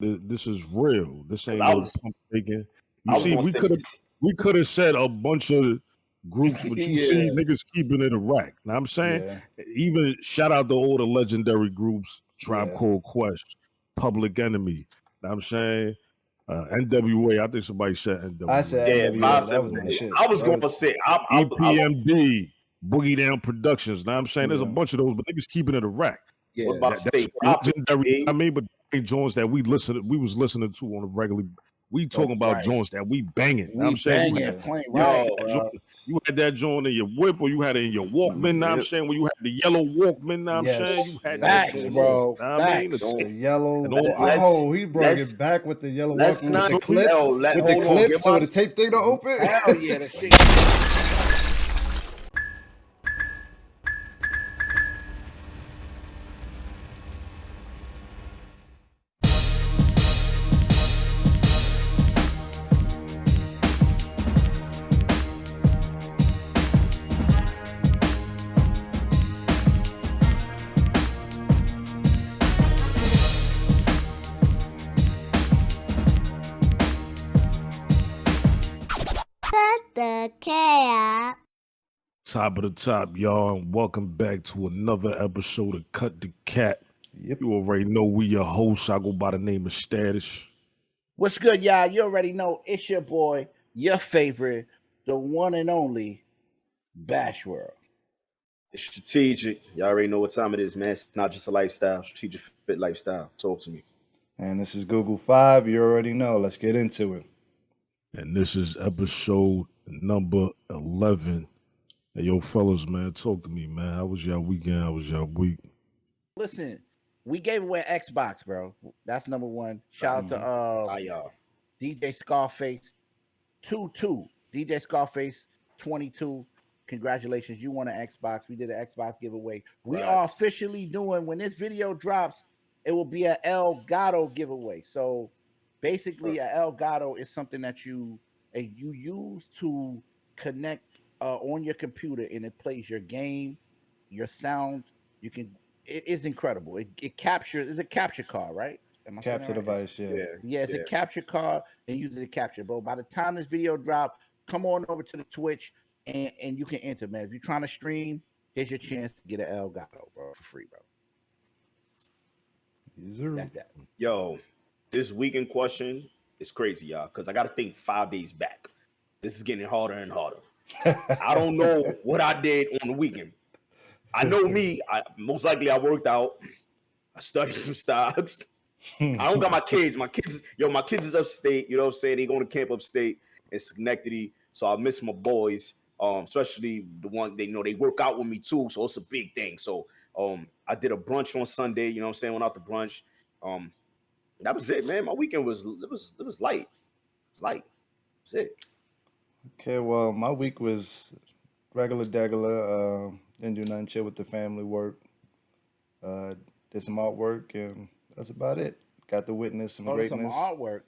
This is real. This ain't I no was- pump faking. I You was see, gonna say- we could have said a bunch of groups, but you see Yeah. niggas keeping it a rack. Now I'm saying, even shout out to all the legendary groups, Tribe Called Quest, Public Enemy. Now I'm saying, NWA. I think somebody said NWA. I said NWA. That was my shit. I was gonna say EPMD, Boogie Down Productions. Now I'm saying there's a Yeah. bunch of those, but niggas keeping it a rack. Yeah. What about That's State Property? legendary. I mean, but they joints that we was listening to on a regular. We talking about joints that we banging. We I'm saying banging, plain right, bro. you had that joint in your whip, or you had it in your Walkman. Now I'm saying, when you had the yellow Walkman. Now I'm saying you had that Facts, shit, bro. Now I mean, Facts. The yellow. Let's- Oh, he brought it back with the yellow let's Walkman not- with the clip. yo, let- with the hold on, clip, give so us- the tape thing to open. Hell yeah, the shit. The chaos. Top of the top, y'all, and welcome back to another episode of Cut the Cat. Yep. You already know we your hosts. I go by the name of Status. What's good, y'all? You already know it's your boy, your favorite, the one and only Bash World. It's strategic. Y'all already know what time it is, man. It's not just a lifestyle, strategic fit lifestyle. Talk to me. And this is Google 5. You already know. Let's get into it. And this is episode number 11. Hey, yo, fellas, man, talk to me, man. How was y'all weekend? How was y'all week? Listen, we gave away an Xbox, bro. That's number one. Shout out to y'all. DJ Scarface 22. DJ Scarface 22. Congratulations, you won an Xbox. We did an Xbox giveaway. We are officially doing, when this video drops, it will be an El Gato giveaway. So basically, an El Gato is something that you use to connect on your computer, and it plays your game, your sound. You can. It is incredible. It captures. It's a capture card, right? Am I saying Capture that right? device, yeah. Yeah, it's a capture card, and use it to capture. Bro, by the time this video drops, come on over to the Twitch, and you can enter, man. If you're trying to stream, here's your chance to get an El Gato, bro, for free, bro. That's that. Yo, this weekend question is crazy, y'all, because I got to think 5 days back. This is getting harder and harder. I don't know what I did on the weekend. I know me. Most likely I worked out. I studied some stocks. I don't got my kids. My kids is upstate. You know what I'm saying? They going to camp upstate in Schenectady. So I miss my boys, especially the one they work out with me too. So it's a big thing. So I did a brunch on Sunday. You know what I'm saying? Went out to brunch. That was it, man. My weekend was light. It's light. That's it. Okay, well, my week was regular. Didn't do nothing. Chill with the family, work. Did some artwork, and that's about it. Got to witness some greatness. Some artwork.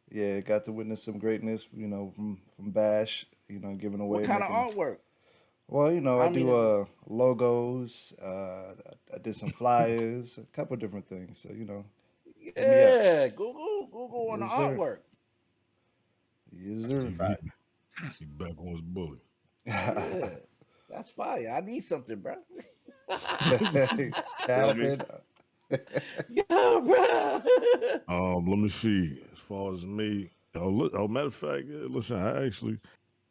Yeah, got to witness some greatness. You know, from Bash. You know, giving away. What kind of artwork? Well, you know, I do logos. I did some flyers, a couple different things. So you know. Yeah, Google on the artwork. Yes, sir. He back on his bully. Yeah, that's fire. I need something, bro. Calvin. Yeah, bro. Let me see. As far as me, matter of fact, listen. I actually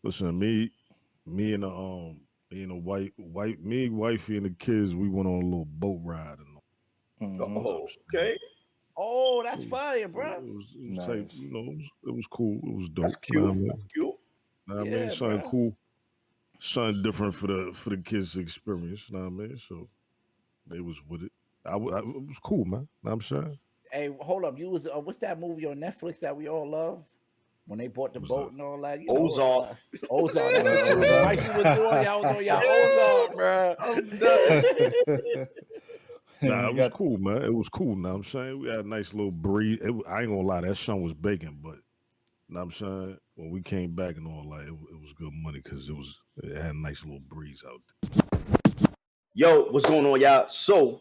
listen. Me and the wifey and the kids, we went on a little boat ride. Oh, okay. Oh, that's fire, bro. It was Nice. like, you know, it was cool. It was dope. That's cute. That's cute. I mean, something cool, something different for the kids to experience. You know what I mean? So they was with it. It was cool, man. Know what I'm saying. Hey, hold up. You was what's that movie on Netflix that we all love? When they bought the boat and all that. Ozark. Ozark. That's what you was doing. Y'all was on y'all Ozark, bro. I'm done. Nah, it was cool, man. It was cool. Know what I'm saying? We had a nice little breeze. I ain't gonna lie, that sun was baking, but know what I'm saying? When we came back and all that, it was good money because it had a nice little breeze out there. Yo, what's going on, y'all? So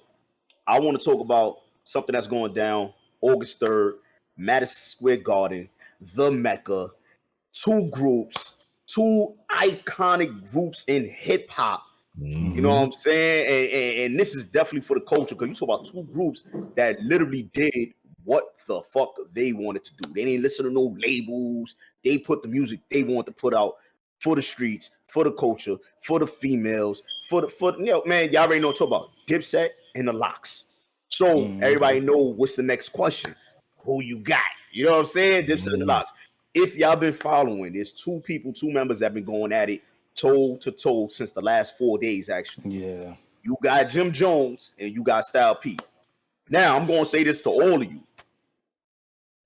I want to talk about something that's going down August 3rd. Madison Square Garden, the Mecca, two iconic groups in hip hop. You know what I'm saying? And this is definitely for the culture, because you talk about two groups that literally did what the fuck they wanted to do. They didn't listen to no labels. They put the music they want to put out for the streets, for the culture, for the females, for man, y'all already know what I'm talking about. DipSet and the L.O.X. So everybody know what's the next question. Who you got? You know what I'm saying? DipSet and the L.O.X. If y'all been following, there's two members that have been going at it toe to toe since the last 4 days, actually. Yeah. You got Jim Jones and you got Style P. Now, I'm going to say this to all of you.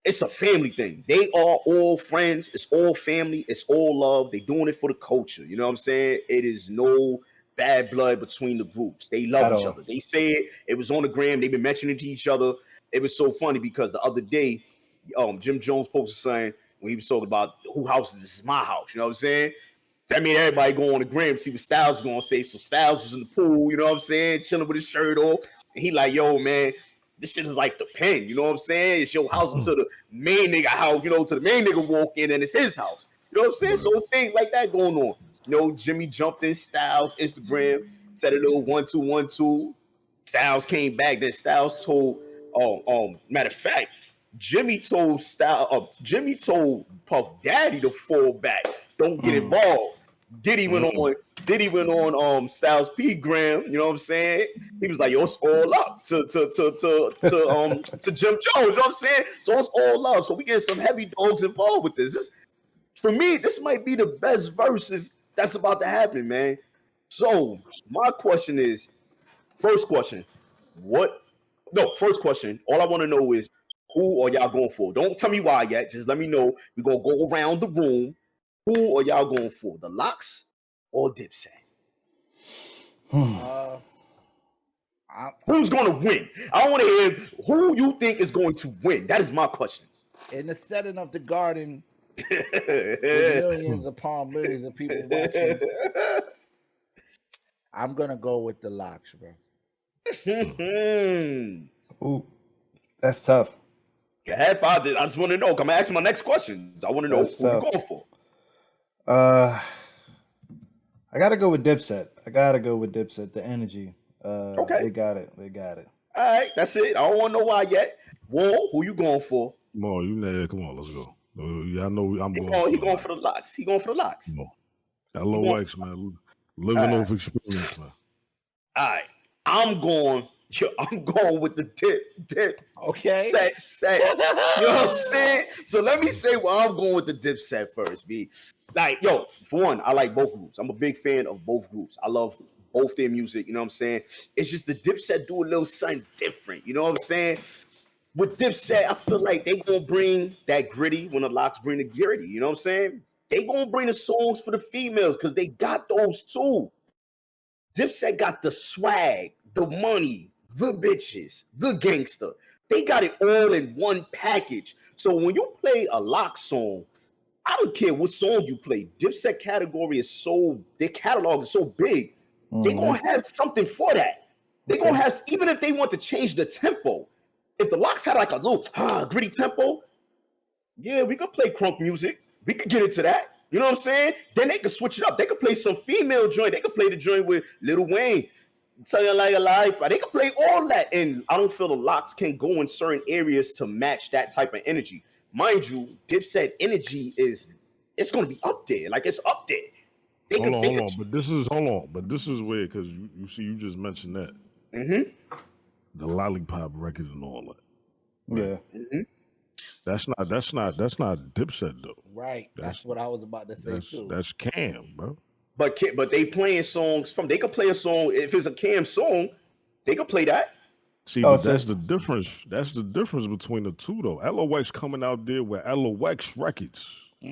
It's a family thing. They are all friends. It's all family. It's all love. They doing it for the culture. You know what I'm saying? It is no bad blood between the groups. They love each other. They say it. It was on the gram. They've been mentioning to each other. It was so funny because the other day, Jim Jones posted saying, when he was talking about who house is this is my house. You know what I'm saying? That made everybody go on the gram to see what Styles was going to say. So Styles was in the pool, you know what I'm saying, chilling with his shirt off. And he like, yo, man, this shit is like the pen, you know what I'm saying? It's your house until the main nigga house, you know, to the main nigga walk in and it's his house. You know what I'm saying? So things like that going on. You know, Jimmy jumped in Styles' Instagram, said a little 1-2-1-2. Styles came back. Then Styles told, matter of fact, Jimmy told Puff Daddy to fall back. Don't get involved. Diddy went on Styles P gram, you know what I'm saying? He was like, yo, it's all up to Jim Jones, you know what I'm saying? So it's all love. So we get some heavy dogs involved with this. For me, this might be the best verses that's about to happen, man. So my question is, first question, all I want to know is, who are y'all going for? Don't tell me why yet. Just let me know. We're going to go around the room. Who are y'all going for? The L.O.X. or DipSet? Who's going to win? I want to hear who you think is going to win. That is my question. In the setting of the garden, with millions upon millions of people watching, I'm going to go with the L.O.X, bro. Ooh, that's tough. Go ahead, Father. I just want to know. I'm asking my next question. I want to know who you're going for. I gotta go with DipSet. The energy. Okay. They got it. All right, that's it. I don't want to know why yet. Wall, who you going for? Come on, let's go. Y'all know I'm going. He going for the L.O.X. He going for the L.O.X. L.O.X, man. Living off experience, man. All right, I'm going with the dip. Okay. Set. You know what I'm saying? So let me say why I'm going with the DipSet first, B. Like, yo, for one, I like both groups. I'm a big fan of both groups. I love both their music, you know what I'm saying? It's just the DipSet do a little something different, you know what I'm saying? With DipSet, I feel like they gonna bring that gritty when the L.O.X bring the gritty, you know what I'm saying? They gonna bring the songs for the females because they got those too. DipSet got the swag, the money, the bitches, the gangster. They got it all in one package. So when you play a L.O.X song, I don't care what song you play. DipSet category is their catalog is so big. They're gonna have something for that. They're gonna have, even if they want to change the tempo. If the L.O.X had like a little gritty tempo, yeah, we could play crunk music. We could get into that. You know what I'm saying? Then they could switch it up. They could play some female joint. They could play the joint with Lil Wayne. Tell you like a lie, but they can play all that. And I don't feel the L.O.X can go in certain areas to match that type of energy. Mind you, DipSet energy it's going to be up there. Like, it's up there. Hold on. But this is weird because you just mentioned that. The Lollipop record and all that. Yeah. That's not DipSet though. Right. That's what I was about to say too. That's Cam, bro. But they playing songs they could play a song. If it's a Cam song, they could play that. See, but that's the difference. That's the difference between the two, though. L.O.X coming out there with L.O.X records.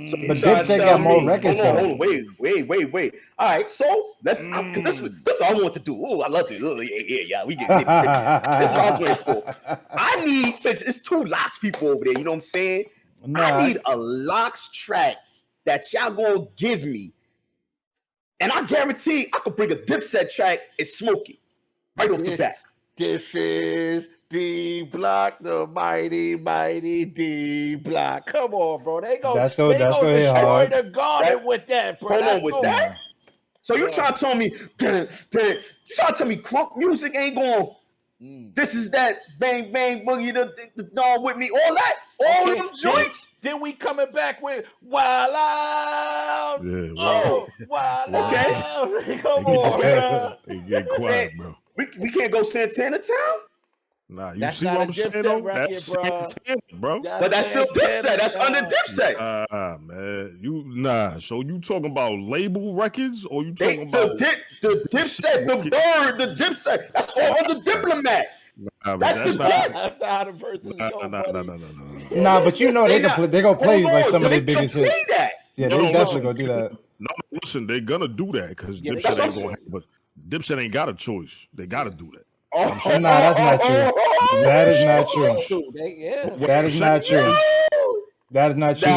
So, but DipSet got more records, though. Hold on, wait. All right, so this is what I want to do. Oh, I love this. Oh, yeah. We get this is what I was waiting for. I need, since it's two L.O.X people over there, you know what I'm saying? I need a L.O.X track that y'all gonna give me. And I guarantee I could bring a DipSet track and smoke it right off the bat. This is D Block, the mighty D Block. Come on, bro. They go That's go destroy hit hard. the garden with that, bro. Hold on with that. So you trying to tell me, crunk music ain't going? This is that bang bang boogie the dog with me, all that, all them joints. Then we coming back with Wild Out. Yeah, Oh, Wild Out. Come on, man. Hey, get quiet, bro. We can't go Santana Town. Nah, you That's see not what a I'm saying, DipSet though? record, That's bro. Santana, bro. But that's still DipSet. That's under DipSet. Man. So you talking about label records or you talking about the DipSet, the bird, the DipSet? That's all under Diplomat. That's the That's not how the verses go, No. Nah, but you know they gonna play like some of their biggest hits. That. Yeah, No, they definitely gonna do that. No, listen, they're gonna do that because Yeah, Dipset ain't gonna. But Dipset ain't got a choice. They gotta do that. Nah, that's not true. That is not true. That is not true. That is not true.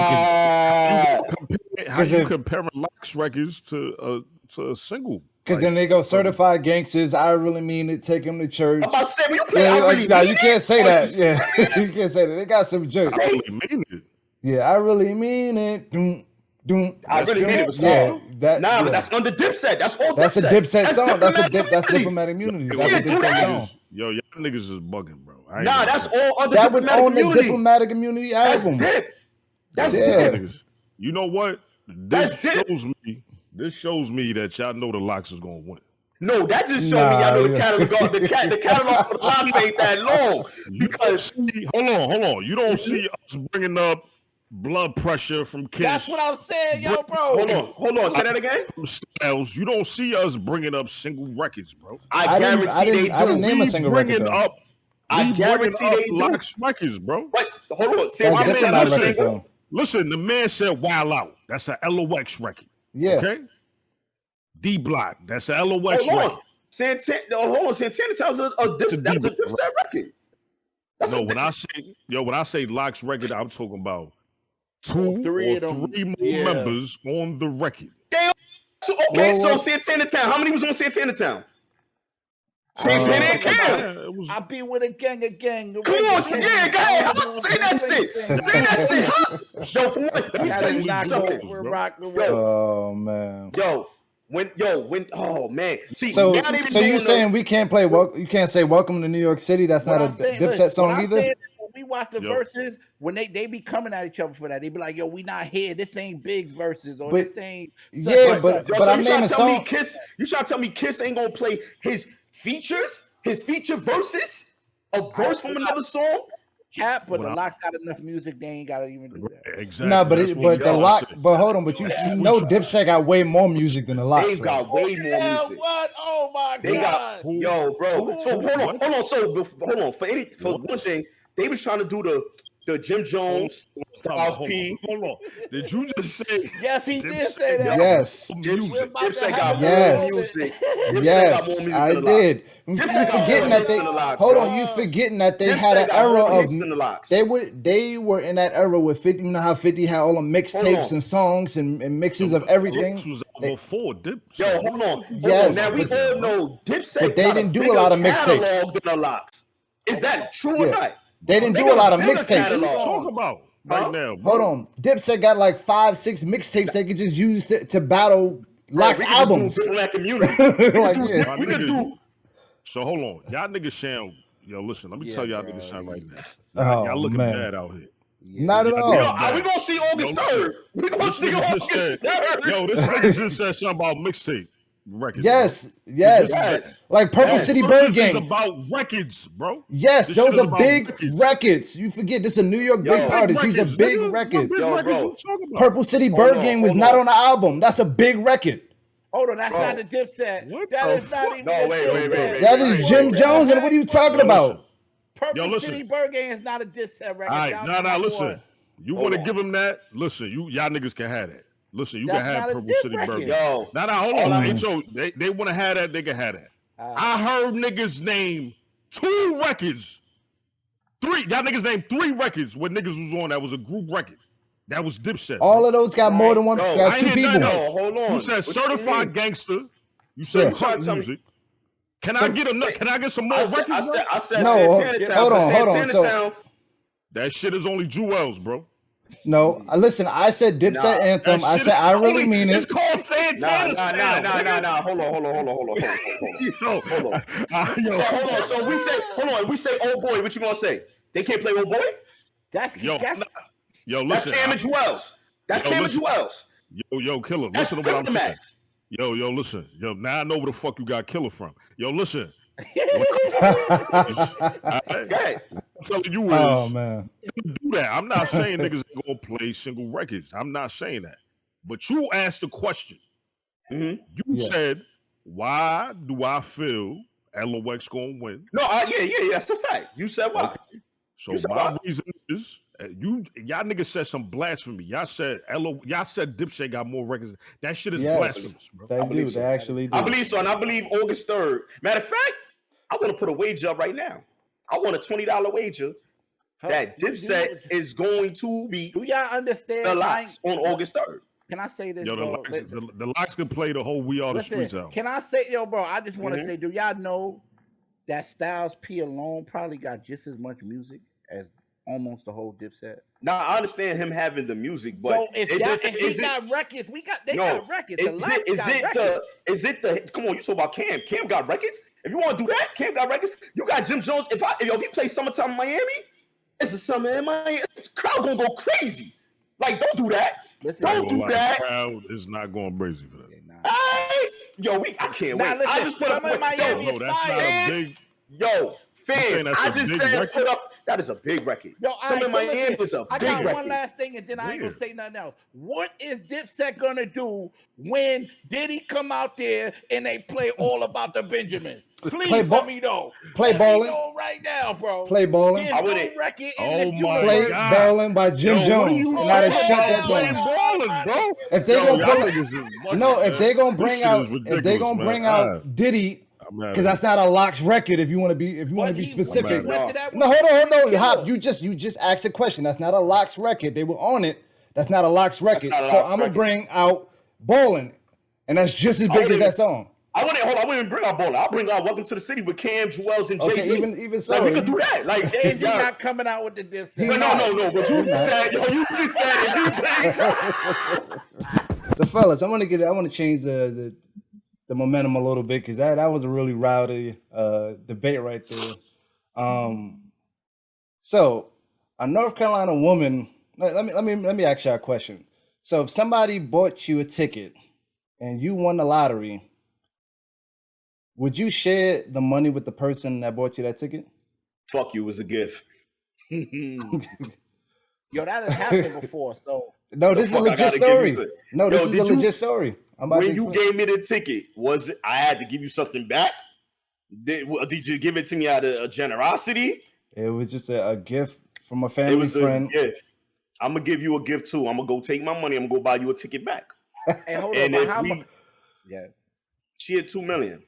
How you comparing L.O.X records to a single? Because then they go certified gangsters. I really mean it. Take them to church. I'm about to say, when you play, Yeah, I like, really nah, mean you it. can't say that. Yeah, you can't say that. They got some jerks. I really mean it. Yeah, I really mean it. I really mean it was yeah, but that's under DipSet. That's all. That's a DipSet. DipSet song. That's Diplomatic diplomatic immunity. That's a can't do DipSet that. song. Yo, y'all niggas is bugging, bro. Nah, that's all under That was Diplomatic on the Immunity. diplomatic immunity That's album. Dip. That's Yeah. Dip. You know what? This shows me that y'all know the L.O.X is gonna win. No, that just showed me y'all know the catalog. The catalog for the L.O.X ain't that long. Because hold on. You don't see us bringing up blood pressure from Kiss. That's what I'm saying, yo, bro. hold on. Say that again. From Styles. You don't see us bringing up single records, bro. I guarantee they do. I didn't name a single record. I guarantee they do. L.O.X records, bro. But hold on. Say That's my man, diplomatic records, though. Listen, the man said "Wild Out." That's a L.O.X record. Yeah. Okay. D Block. That's a L.O.X record. Hold on. Santana tells that's a DipSet record. When I say L.O.X record, I'm talking about three more members on the record. Damn. So Santana Town. How many was on Santana Town? Santana and Cam. I be with a gang. Come on, go ahead. Say that shit. Yo, for one, let me tell you something. We're rocking the Oh man. Oh man. See, So you saying we can't play? You can't say "Welcome to New York City." That's not a DipSet song either. When we watch the verses, when they be coming at each other for that, they be like, "Yo, we not here. This ain't Big's verses, or this ain't." But I'm naming a song. You trying to tell me Kiss ain't gonna play his features, his feature verses, a verse from another song? But the L.O.X got enough music, they ain't gotta even do that. Exactly. No, but hold on, but you know DipSet got way more music than the L.O.X. They've got way more music. What? Oh my God. Bro. So hold on. So hold on. For one thing, they was trying to do the Jim Jones, Styles P. Hold on. Did you just say? Yes, he did say that. Yes. Dipset got more music. Yes, I did. You forgetting that they hold on. You forgetting that they had an era of they were in that era with 50. You know how 50 had all the mixtapes and songs and mixes of everything. Was before Dipset. Yo, hold on. Yes, now we all know Dipset. But they didn't do a lot of mixtapes. Is that true or not? They didn't do a lot of mixtapes. Talk about right now. Hold on. Dipset got like 5-6 mixtapes they could just use to battle L.O.X albums. Like community. We could do. So hold on. Y'all niggas sound, listen, let me tell y'all niggas sound right now. Y'all looking bad out here. Not at all. Are we gonna see August 3rd? We gonna see August 3rd. Yo, this nigga just said something about mixtape records. Yes. Like Purple City Bird Gang. This is about records, bro. Yes, those are big records. You forget this is a New York-based artist. These are big records. Purple City Bird Gang was not on the album. That's a big record. Hold on, that's not the Dipset. That is not even. No, wait. That is Jim Jones, and what are you talking about? Purple City Bird Gang is not a Dipset record. All right, listen. You want to give him that? Listen, y'all niggas can have that. Listen, you can have Purple City Bird Gang. Hold on. They want to have that, they can have that. I heard niggas name 2 records. 3. Y'all niggas named 3 records where niggas was on that was a group record. That was Dipset. All of those got more than one. Got 2 people. No, hold on. You said Certified Gangster. You said punk music. Can I get enough? Can I get some more records? I said no. Santana Hold Town, on. So that shit is only Jewels, bro. no, listen. I said Dipset anthem. I said I really mean it. It's called Santana Town. Nah. Hold on. Hold on. So we say old boy. What you gonna say? They can't play old boy? That's listen. That's Cam and Jewels. That's Cam and Jewels. Yo, Killer. Listen to what I'm saying. Yo, listen. Yo, now I know where the fuck you got Killer from. Yo, listen. I'm telling you is, oh man, do that. I'm not saying niggas ain't gonna play single records. I'm not saying that. But you asked the question. You said, why do I feel L.O.X gonna win? No, yeah, that's the fact. You said why. Okay. So my reason is y'all niggas said some blasphemy. Y'all said Dipset got more records. That shit is blasphemous, bro. They actually do. I believe so, and I believe August 3rd. Matter of fact, I want to put a wager up right now. I want a $20 wager that Dipset is going to be. Do y'all understand the L.O.X on August 3rd? Can I say this, yo, bro? The L.O.X can play the whole We Are the Streets out. Can I say, bro? I just want to say, do y'all know that Styles P alone probably got just as much music as almost the whole Dipset? Now I understand him having the music, but so if he got records, they got records. Is it the? Come on, you talk about Cam. Cam got records. If you want to do that, Cam got records. You got Jim Jones. If he plays Summertime in Miami, it's a summer in Miami. The crowd gonna go crazy. Like, don't do that. Don't do that. The crowd is not going crazy for that. I can't wait. Listen, I just put up that's not a big. Fans, I just said put up. That is a big record. Summer in Miami is a big record. I got one last thing, and then I ain't gonna say nothing else. What is Dipset gonna do when Diddy come out there and they play All About the Benjamins? Please let me know. Play Ballin' right now, bro. Play Ballin'. Play Ballin' by Jim Jones. And I shut that down. Bro. If they gonna if they gonna bring out Diddy. Because that's not a L.O.X record. If you want to be specific. No, hold on. Hop, you just asked a question. That's not a L.O.X record. They were on it. That's not a L.O.X record. So I'm gonna bring out Ballin', and that's just as big as that song. I wouldn't even bring out Ballin'. I'll bring out Welcome to the City with Cam, Jewels, and Jay-Z. Even so, we could do that. Like Jay-Z not coming out with the Dipset. No. But you just said. So fellas, I want to change the momentum a little bit, because that was a really rowdy debate right there. So a North Carolina woman, let me ask you a question. So if somebody bought you a ticket and you won the lottery, would you share the money with the person that bought you that ticket? Fuck you, it was a gift. Yo, that has happened before. So no, this is a legit story. No, this is a legit story. When you gave me the ticket, was it I had to give you something back? Did you give it to me out of generosity? It was just a gift from a family friend. I'm gonna give you a gift too. I'm gonna go take my money. I'm gonna go buy you a ticket back. Hey, hold on. How much? Yeah, she had $2 million.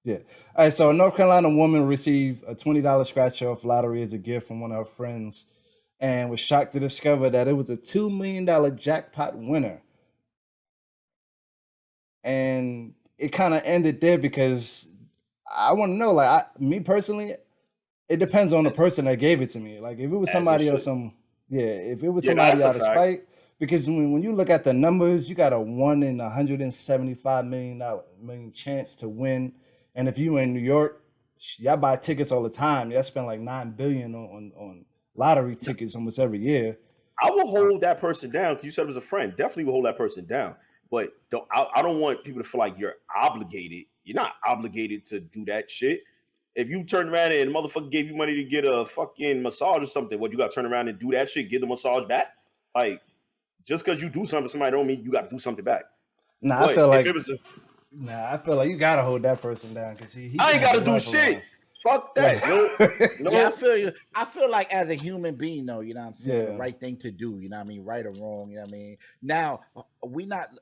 Yeah. All right. So a North Carolina woman received a $20 scratch-off lottery as a gift from one of her friends, and was shocked to discover that it was a $2 million jackpot winner. And it kind of ended there, because I want to know, like, me personally, it depends on the person that gave it to me. Like, if it was somebody or if it was somebody out of spite, because when you look at the numbers, you got a 1 in 175 million chance to win. And if you in New York, y'all buy tickets all the time. Y'all spend like $9 billion on lottery tickets almost every year. I will hold that person down, because you said it was a friend. Definitely will hold that person down. But I don't want people to feel like you're obligated. You're not obligated to do that shit. If you turn around and the motherfucker gave you money to get a fucking massage or something, what, you got to turn around and do that shit, get the massage back? Like, just because you do something to somebody don't mean you got to do something back. I feel like you got to hold that person down, because I ain't got to do shit. Fuck that. Yeah, I feel you. I feel like as a human being, though, you know what I'm saying? The right thing to do, you know what I mean? Right or wrong, you know what I mean? Now,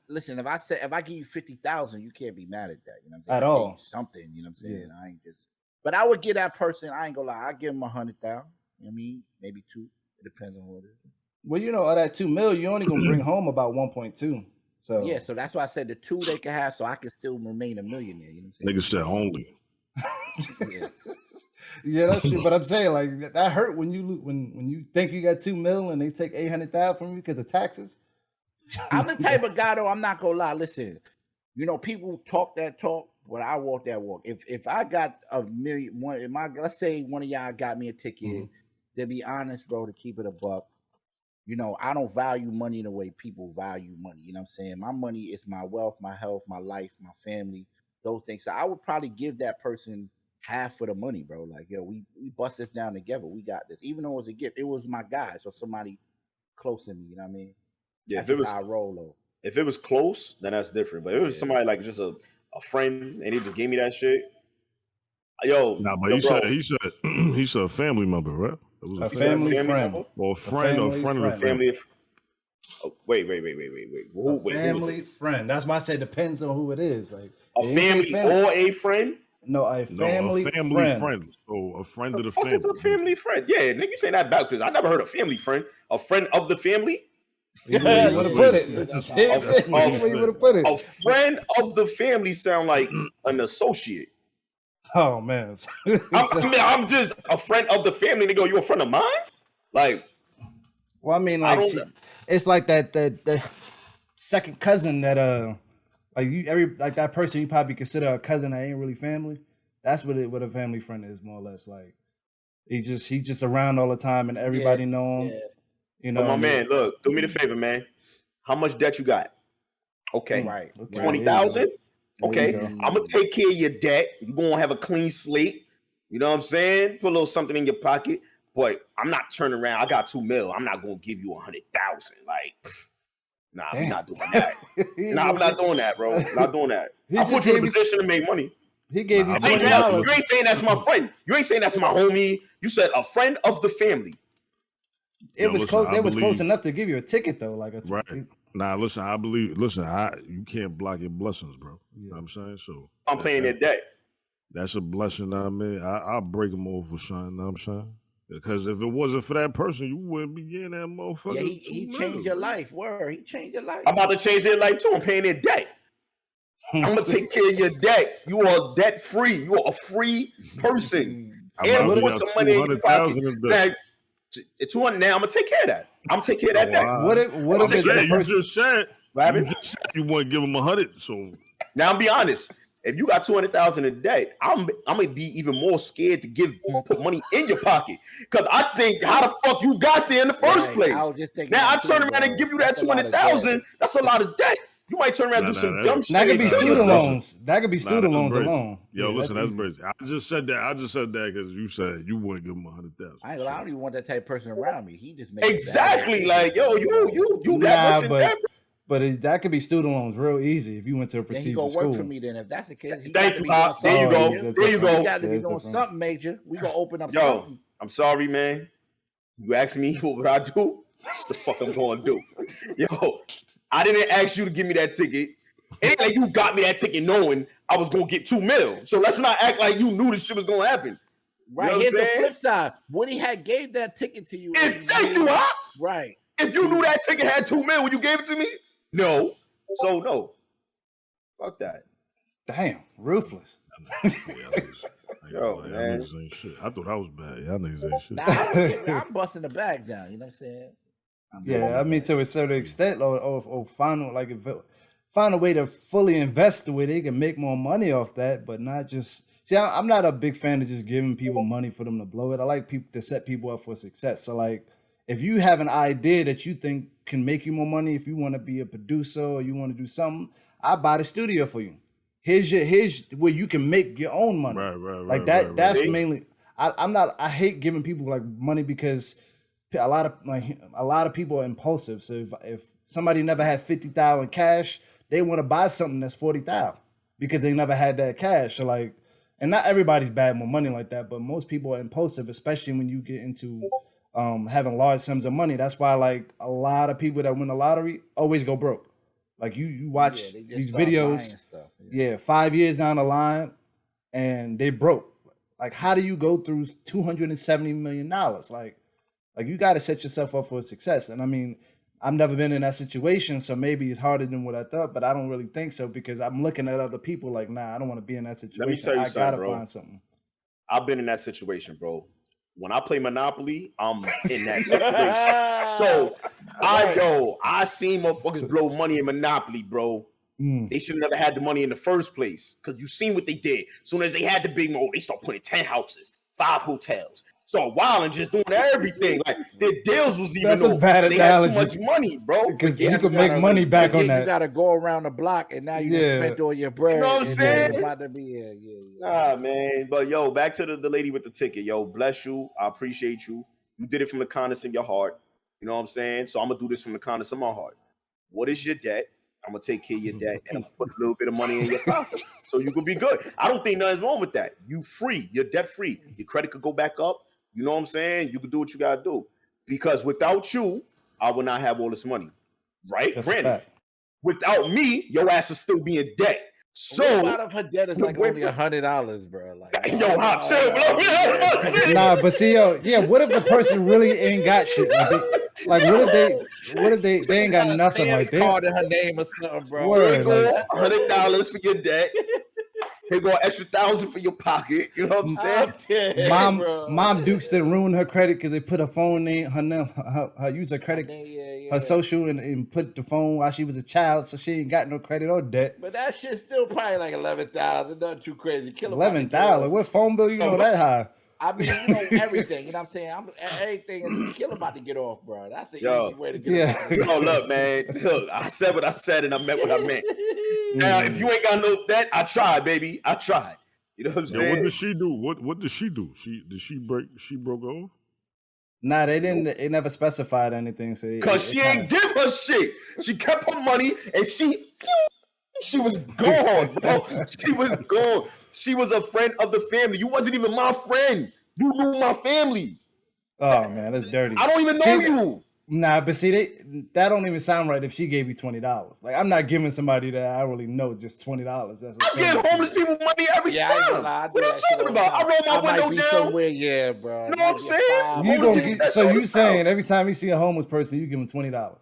listen, if I give you 50,000, you can't be mad at that, you know what I'm saying? At all. Something, you know what I'm saying? I ain't just, but I would give that person, I ain't gonna lie, I give him 100,000, you know what I mean? Maybe 2. It depends on who it is. Well, you know, of that $2 million, you only gonna bring home about 1.2. So yeah, so that's why I said the 2 they can have, so I can still remain a millionaire, you know what I'm saying? Nigga said only. Yeah, that's true. But I'm saying like that hurt when you think you got $2 million and they take $800,000 from you because of taxes. I'm the type of guy though. I'm not gonna lie. Listen, people talk that talk, but I walk that walk. If I got $1 million, let's say one of y'all got me a ticket. To be honest, bro, to keep it a buck, I don't value money the way people value money. You know what I'm saying? My money is my wealth, my health, my life, my family, those things. So I would probably give that person half of the money, bro. Like, yo, we bust this down together. We got this. Even though it was a gift, it was my guy. So somebody close to me, you know what I mean? Yeah, if it was how I roll though. If it was close, then that's different. But if it was somebody like just a friend and he just gave me that shit, but he said he's a family member, right? It was a family friend. Or a friend of the family. Oh, wait. Family friend. That's why I said depends on who it is. Like a family or a friend. No, a family friend. So a friend of the family. It's a family friend. Yeah, nigga, you saying that backwards. I never heard of family friend. A friend of the family. Yeah, you want to put it. It's the same thing. Where you want to put it? A friend of the family sound like an associate. Oh man, I'm just a friend of the family. Nigga, you a friend of mine? Like, well, I mean, like, it's like that second cousin that like that person you probably consider a cousin that ain't really family. That's what a family friend is, more or less. Like, he's just around all the time and everybody know him. Yeah. My man, look, do me the favor, man. How much debt you got? Okay, right. 20,000. Okay, I'm gonna take care of your debt. You're gonna have a clean slate. You know what I'm saying? Put a little something in your pocket. But I'm not turning around. I got $2 million. I'm not gonna give you 100,000. Like, nah, I'm not doing that. I'm not doing that, bro. I'm not doing that. I put you in a position to make money. He gave you $20. You ain't saying that's my friend. You ain't saying that's my homie. You said a friend of the family. It was close. It was close enough to give you a ticket, though. Like, right. Nah, listen. You can't block your blessings, bro. You know what I'm saying? So I'm paying that debt. That's a blessing. I mean, I'll break them over for something. You know what I'm saying? Because if it wasn't for that person, you wouldn't be getting that motherfucker. Yeah, he changed your life. Word, he changed your life. I'm about to change their life too. I'm paying their debt. I'm gonna take care of your debt. You are debt free. You are a free person. And put some money in your pocket. 200 now. I'm gonna take care of that. I'm gonna take care of that debt. What if the person you just said you wouldn't give him 100? So now I'm be honest. If you got 200,000 in debt, I'm gonna be even more scared to put money in your pocket because I think how the fuck you got there in the first place. Now I turn around and give you that 200,000. That's a lot of debt. You might turn around and do some dumb shit. That could be student loans. That could be student loans alone. Yo, listen, that's crazy. I just said that because you said you wouldn't give him 100,000. I don't even want that type of person around me. He just makes exactly like yo, you that much in debt. But that could be student loans real easy if you went to a prestigious school. Work for me then if that's the case. Thank you, Pop. There you go. There you go. You got to be doing something major. We gonna open up. Yo, I'm sorry, man. You asked me what would I do? What the fuck I'm gonna do? Yo, I didn't ask you to give me that ticket. It ain't like you got me that ticket knowing I was gonna get $2 million. So let's not act like you knew this shit was gonna happen. Right. You know Here's the flip side. Woody had gave that ticket to you. Thank you, Hop. Right. If you knew that ticket had $2 million when you gave it to me, no. So no. Fuck that. Damn, ruthless. Yo, man. Ain't shit. I thought I was bad. Y'all niggas ain't shit. I'm busting the bag down. You know what I'm saying? Yeah, I mean to a certain extent, or find a way to fully invest the way they can make more money off that, but not just. See, I'm not a big fan of just giving people money for them to blow it. I like people to set people up for success. So like, if you have an idea that you think can make you more money, if you want to be a producer or you want to do something, I buy the studio for you. Here's where you can make your own money. Right. That's mainly. I hate giving people like money because a lot of people are impulsive. So if somebody never had 50,000 cash, they want to buy something that's 40,000 because they never had that cash. So like, and not everybody's bad with money like that, but most people are impulsive, especially when you get into having large sums of money. That's why like a lot of people that win the lottery always go broke. Like you watch these videos, 5 years down the line, and they broke. Like, how do you go through $270 million? Like you got to set yourself up for success. And I mean, I've never been in that situation, so maybe it's harder than what I thought, but I don't really think so because I'm looking at other people like, nah, I don't want to be in that situation. Let me tell you I something, gotta bro. find something. I've been in that situation, bro. When I play Monopoly, I'm in that situation. So I seen motherfuckers blow money in Monopoly, bro. They should have never had the money in the first place. Because you seen what they did. As soon as they had the big mo, they start putting 10 houses, 5 hotels. Start wilding, just doing everything. Like their deals was even That's a bad they had analogy. too much money, bro. Because you could make money back on that. You gotta go around the block and now you just spent all your bread. You know what I'm saying? About to be Nah, man. But yo, back to the lady with the ticket. Yo, bless you. I appreciate you. You did it from the kindness in your heart. You know what I'm saying? So I'm gonna do this from the kindness of my heart. What is your debt? I'm gonna take care of your debt and I'm gonna put a little bit of money in your pocket so you can be good. I don't think nothing's wrong with that. You free, you're debt free. Your credit could go back up. You know what I'm saying? You can do what you gotta do. Because without you, I would not have all this money. Right? That's Granted, without me, your ass will still be in debt. So a lot of her debt is like only $100, bro. Like, yo, hop, chill, bro. Nah, but see, what if the person really ain't got shit? Like what if they ain't got nothing like that? Card in her name or something, bro. Word, like, $100 for your debt. Here go an extra $1,000 for your pocket. You know what I'm saying? Mom Dukes didn't ruin her credit because they put her phone name, her user credit, her social, and put the phone while she was a child, so she ain't got no credit or debt. But that shit's still probably like $11,000. Nothing too crazy. $11. What phone bill you know that high? I mean, you know everything. You know what I'm saying? Everything is Kill about to get off, bro. That's the easy way to get off. Yo, look, man. Look, I said what I said and I meant what I meant. Now, if you ain't got no debt, I tried, baby. I tried. You know what I'm saying? What did she do? What did she do? She broke off? Nah, they didn't. They never specified anything. So because she ain't give her shit. She kept her money and she was gone, bro. She was gone. She was a friend of the family. You wasn't even my friend. You knew my family. Oh man, that's dirty. I don't even know you. Nah, but see, that don't even sound right if she gave you $20. Like, I'm not giving somebody that I really know just $20. I give homeless people money every time. What are you talking about? I roll my window down. Somewhere, yeah, bro. You know what I'm saying? So you saying every time you see a homeless person, you give them $20?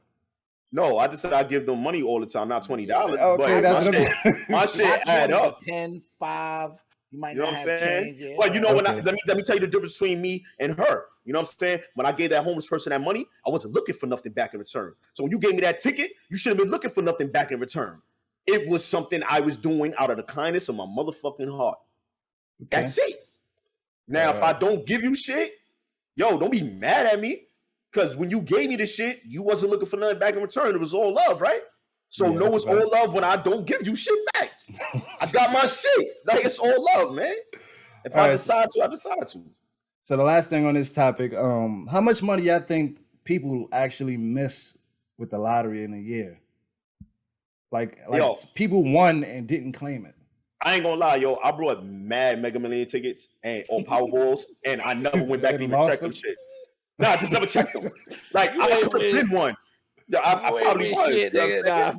No, I just said I give them money all the time, not $20. Okay, that's what I'm saying. My shit add up. 10, 5. You might know not what I'm have saying? change, yeah. Well, you know what? Let me tell you the difference between me and her. You know what I'm saying? When I gave that homeless person that money, I wasn't looking for nothing back in return. So when you gave me that ticket, you should have been looking for nothing back in return. It was something I was doing out of the kindness of my motherfucking heart. Okay. That's it. Now, if I don't give you shit, yo, don't be mad at me. Because when you gave me the shit, you wasn't looking for nothing back in return. It was all love, right? So no, it's all love when I don't give you shit back. I got my shit. Like, it's all love, man. If I decide to, I decide to. So the last thing on this topic, how much money y'all think people actually miss with the lottery in a year? Like yo, people won and didn't claim it. I ain't gonna lie, yo. I brought mad Mega Million tickets and on Powerballs, and I never went back and even checked them shit. Nah, I just never checked them. Like, I could have been one. I probably was. Shit, I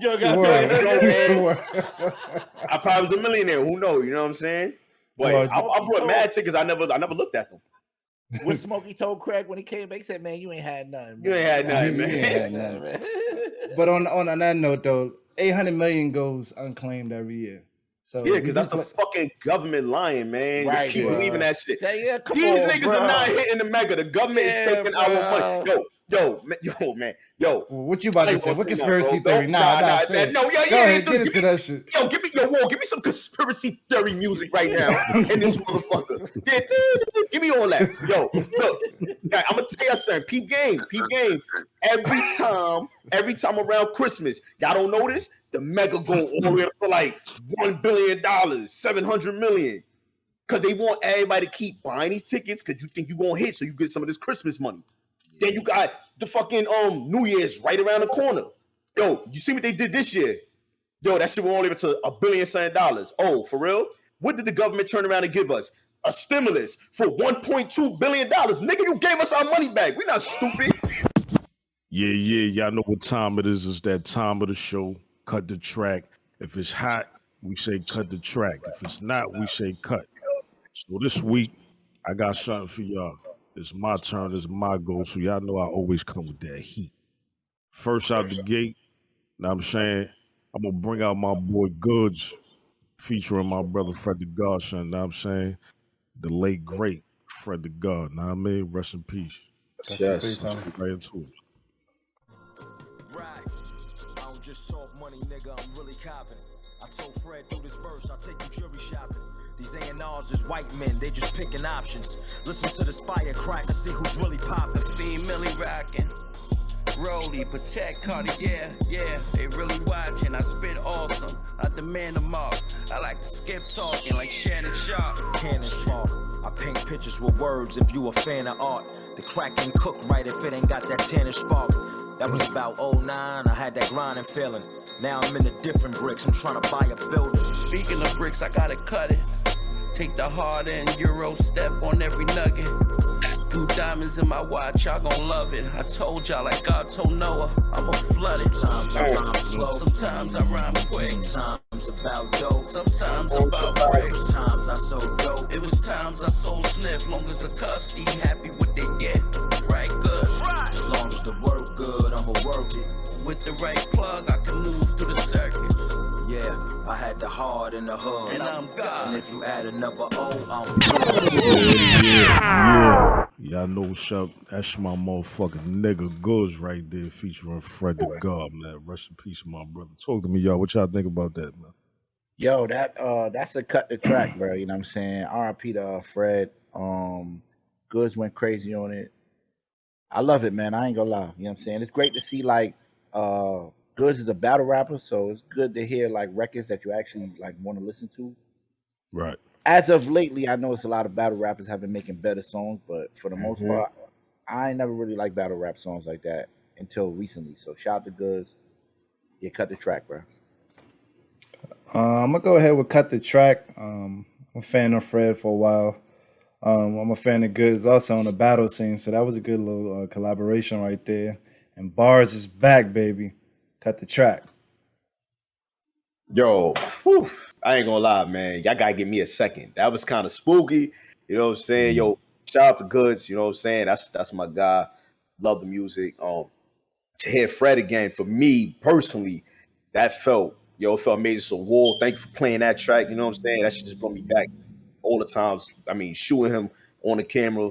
probably was a millionaire. Who knows? You know what I'm saying? But I brought mad tickets. I never looked at them. What Smokey told Craig when he came back, he said, "Man, you ain't had nothing. You ain't had nothing, man." But on that note, though, 800 million goes unclaimed every year. So yeah, because that's the fucking government lying, man. Right, keep believing that shit. Yeah, these niggas are not hitting the mega. The government is taking our money. Yo, man. What you about to say? What conspiracy theory? Nah, go ahead, get into that shit. Yo, give me some conspiracy theory music right now in this motherfucker. Give me all that. Yo, look, I'm gonna tell you something. Peep game. Every time around Christmas, y'all don't know this. The mega go all the way up for like $1 billion, 700 million. Because they want everybody to keep buying these tickets because you think you're going to hit so you get some of this Christmas money. Then you got the fucking New Year's right around the corner. Yo, you see what they did this year? Yo, that shit went all the way to $1 billion. Oh, for real? What did the government turn around and give us? A stimulus for $1.2 billion. Nigga, you gave us our money back. We not stupid. Yeah. Y'all know what time it is. It's that time of the show. Cut the track. If it's hot, we say cut the track. If it's not, we say cut. So this week, I got something for y'all. It's my turn. It's my goal. So y'all know I always come with that heat. First out the gate, know what I'm saying, I'm gonna bring out my boy Goods, featuring my brother Fred the Godson, know what I'm saying? The late great Fred the God, know what I mean? Rest in peace. Yes. Let's get right into it. Right. I don't just talk money, nigga, I'm really copping. I told Fred, do this first, I'll take you jewelry shopping. These A&Rs is white men, they just picking options. Listen to this firecracker, see who's really popping. Fiend Millie rockin'. Rolly, Protect, Cartier, yeah, they really watching. I spit awesome, I demand them all. I like to skip talking like Shannon Sharp. Cannon smart. I paint pictures with words if you a fan of art. The crack ain't cook right if it ain't got that tannish spark. That was about 09, I had that grinding feeling. Now I'm in the different bricks, I'm trying to buy a building. Speaking of bricks, I gotta cut it. Take the hard end Euro step on every nugget. Blue diamonds in my watch, y'all gon' love it. I told y'all like God told Noah, I'ma flood it. Sometimes I rhyme slow, sometimes I rhyme quick. Sometimes about dope, sometimes about bricks. Times I sold dope. It was times I sold sniff, long as the custody happy what they get. Right, good. As long as the work good, I'ma work it. With the right plug, I can move through the circuits. Yeah, I had the hard in the hood. And I'm God. And if you add another O, I'm Yeah. Y'all know what's up. That's my motherfucking nigga Goods right there, featuring Fred the God, man. Rest in peace, my brother. Talk to me, y'all. What y'all think about that, man? Yo, that's a cut the track, bro. You know what I'm saying? R.I.P. to Fred. Goods went crazy on it. I love it, man. I ain't gonna lie. You know what I'm saying? It's great to see like Goods is a battle rapper, so it's good to hear like records that you actually like want to listen to. Right. As of lately, I noticed a lot of battle rappers have been making better songs, but for the most part, I ain't never really liked battle rap songs like that until recently. So shout out to Goods. Yeah, cut the track, bro. I'm gonna go ahead with Cut the Track. I'm a fan of Fred for a while. I'm a fan of Goods also on the battle scene, so that was a good little collaboration right there. And Bars is back, baby. Cut the track. Yo, whew, I ain't gonna lie, man. Y'all gotta give me a second. That was kind of spooky. You know what I'm saying? Yo, shout out to Goods. You know what I'm saying? That's my guy. Love the music. To hear Fred again, for me personally, that felt amazing. So WAL, thank you for playing that track. You know what I'm saying? That shit just brought me back all the times. I mean, shooting him on the camera,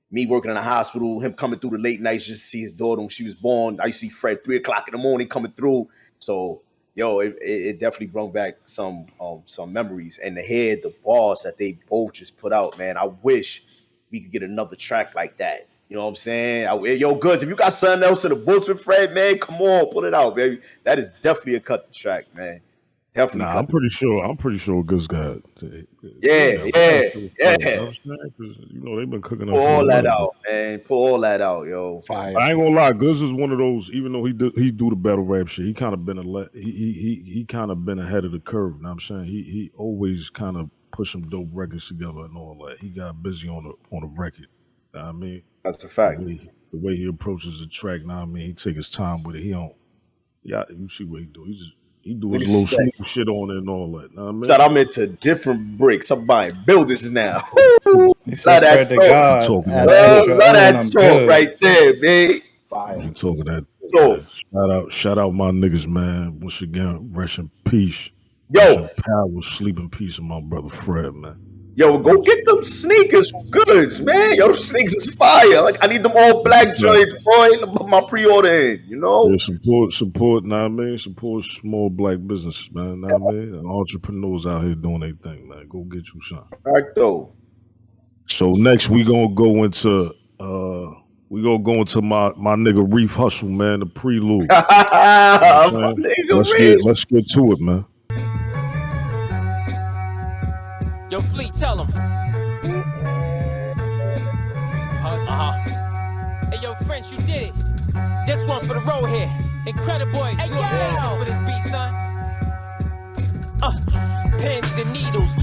me working in a hospital, him coming through the late nights just to see his daughter when she was born. I used to see Fred 3 o'clock in the morning coming through. So, it definitely brought back some memories. And to hear the bars that they both just put out, man, I wish we could get another track like that. You know what I'm saying? Yo, Goods, if you got something else in the books with Fred, man, come on, put it out, baby. That is definitely a cut the track, man. Definitely. Nah, I'm pretty sure Goods got. Yeah. You know, they've been cooking up. Pull all that out, man. Pull all that out, yo. Fire. I ain't gonna lie, Goods is one of those. Even though he do the battle rap shit, he kind of been he kind of been ahead of the curve. You know what I'm saying? He always kind of put some dope records together and all that. He got busy on the record. You know what I mean? That's a fact. The way he approaches the track, now I mean, he take his time with it. He don't. Yeah, you see what he do. He do his little smooth shit on it and all that. Know what I mean? Said I'm into different bricks. I'm buying buildings now. He said Love that God. Love that talk right there, man. I'm talking that. Shout out my niggas, man. Once again, rest in peace. Yo, rest in power, sleep in peace of my brother Fred, man. Yo, go get them sneakers Goods, man. Yo, them sneakers is fire. Like, I need them all black joints, boy. Put my pre-order in, you know? Yeah, support, know what I mean? Support small black businesses, man, know what I mean? And entrepreneurs out here doing their thing, man. Go get you some. Fact though. So next we gonna go into my nigga Reef Hustle, man, the prelude. You know let's get to it, man. Yo, Fleet, tell him. Hey, yo, French, you did it. This one for the road here. Incredible boy. Hey, you for this beat, son. pins and needles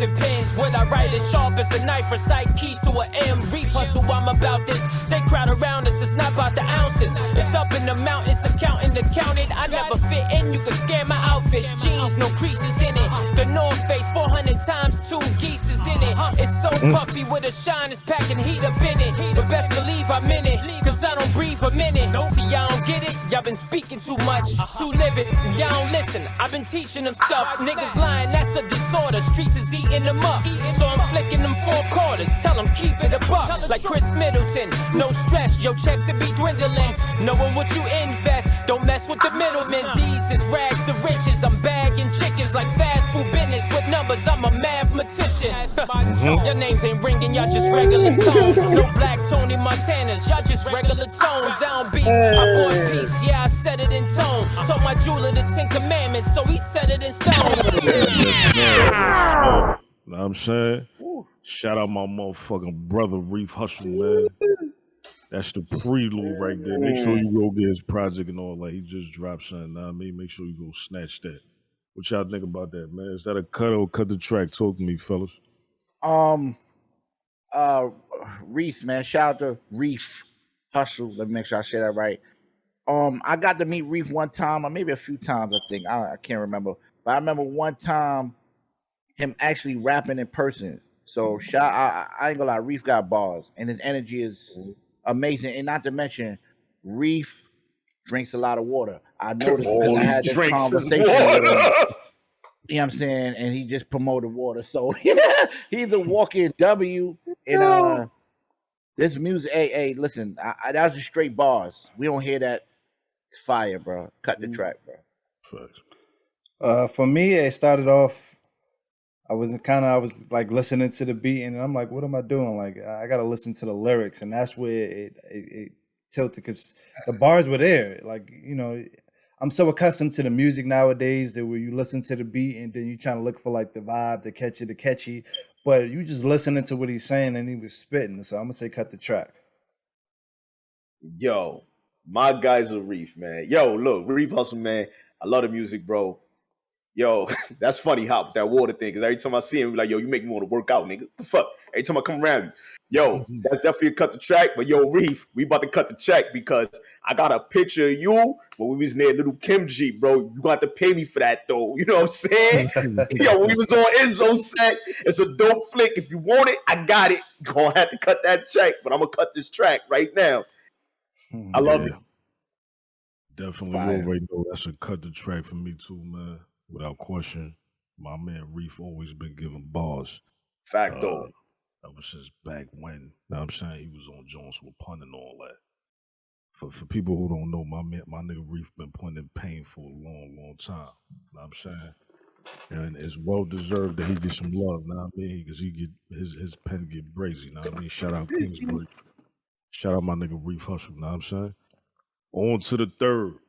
and pins. What I write is sharp as a knife, recite keys to an M. Reef hustle, I'm about this. They crowd around us, it's not about the ounces. It's up in the mountains, accounting to count it. I never fit in, you can scan my outfits. Jeans, no creases in it. The North Face, 400 times 2 geese is in it. It's so puffy with a shine, it's packing heat up in it. But best believe I'm in it, cause I don't breathe a minute. See, y'all don't get it, y'all been speaking too much, too livid. Y'all don't listen, I've been teaching them stuff. Niggas lying, that's a disorder. Streets is eating them up. So I'm flicking them 4 quarters. Tell them keep it a buck. Like Chris Middleton, no stress, your checks will be dwindling. Knowing what you invest, don't mess with the middlemen. These is rags to riches. I'm bagging chickens like fast food business. With numbers, I'm a mathematician. Your names ain't ringing, y'all just regular tones. No black Tony Montanas, y'all just regular tones. I don't beat, I bought peace, yeah, I said it in tone. Told my jeweler the 10 commandments, so he said it in stone. Know what I'm saying? Shout out my motherfucking brother Reef Hustle, man. That's the prelude right there. Make sure you go get his project and all that. He just dropped something. Know what I mean? Make sure you go snatch that. What y'all think about that, man? Is that a cut or cut the track? Talk to me, fellas. Reef, man. Shout out to Reef Hustle. Let me make sure I say that right. I got to meet Reef one time, or maybe a few times, I think. I can't remember. But I remember one time him actually rapping in person. So I ain't gonna lie, Reef got bars, and his energy is amazing. And not to mention, Reef drinks a lot of water. I noticed because I had this conversation with him. You know what I'm saying? And he just promoted water. So he's a walking W. And this music, hey, listen, that was just straight bars. We don't hear that. It's fire, bro. Cut the track, bro. For me, it started off. I was like listening to the beat, and I'm like, what am I doing? Like, I gotta listen to the lyrics, and that's where it tilted, because the bars were there. Like, you know, I'm so accustomed to the music nowadays that where you listen to the beat and then you trying to look for like the vibe, the catchy, but you just listening to what he's saying and he was spitting. So I'm gonna say cut the track. Yo, my guy's a Reef, man. Yo, look, Reef Hustle, man. I love the music, bro. Yo, that's funny how that water thing, because every time I see him, like, yo, you make me want to work out, nigga. The fuck? Every time I come around you. Yo, that's definitely a cut the track. But yo, Reef, we about to cut the check because I got a picture of you when we was near Little Kim G, bro. You got to pay me for that, though. You know what I'm saying? Yo, we was on Enzo set. It's a dope flick. If you want it, I got it. Gonna have to cut that check, but I'm gonna cut this track right now. I love it. Definitely, you already know that's a cut the track for me too, man. Without question, my man Reef always been giving bars. Facto. Ever since back when, know what I'm saying, he was on Jones with pun and all that. For people who don't know, my nigga Reef been putting in pain for a long time. Know what I'm saying? And it's well deserved that he get some love, know what I mean? Because he get his pen get brazy, know what I mean? Shout out Kingsbury. Shout out my nigga Reef Hustle, know what I'm saying? On to the third.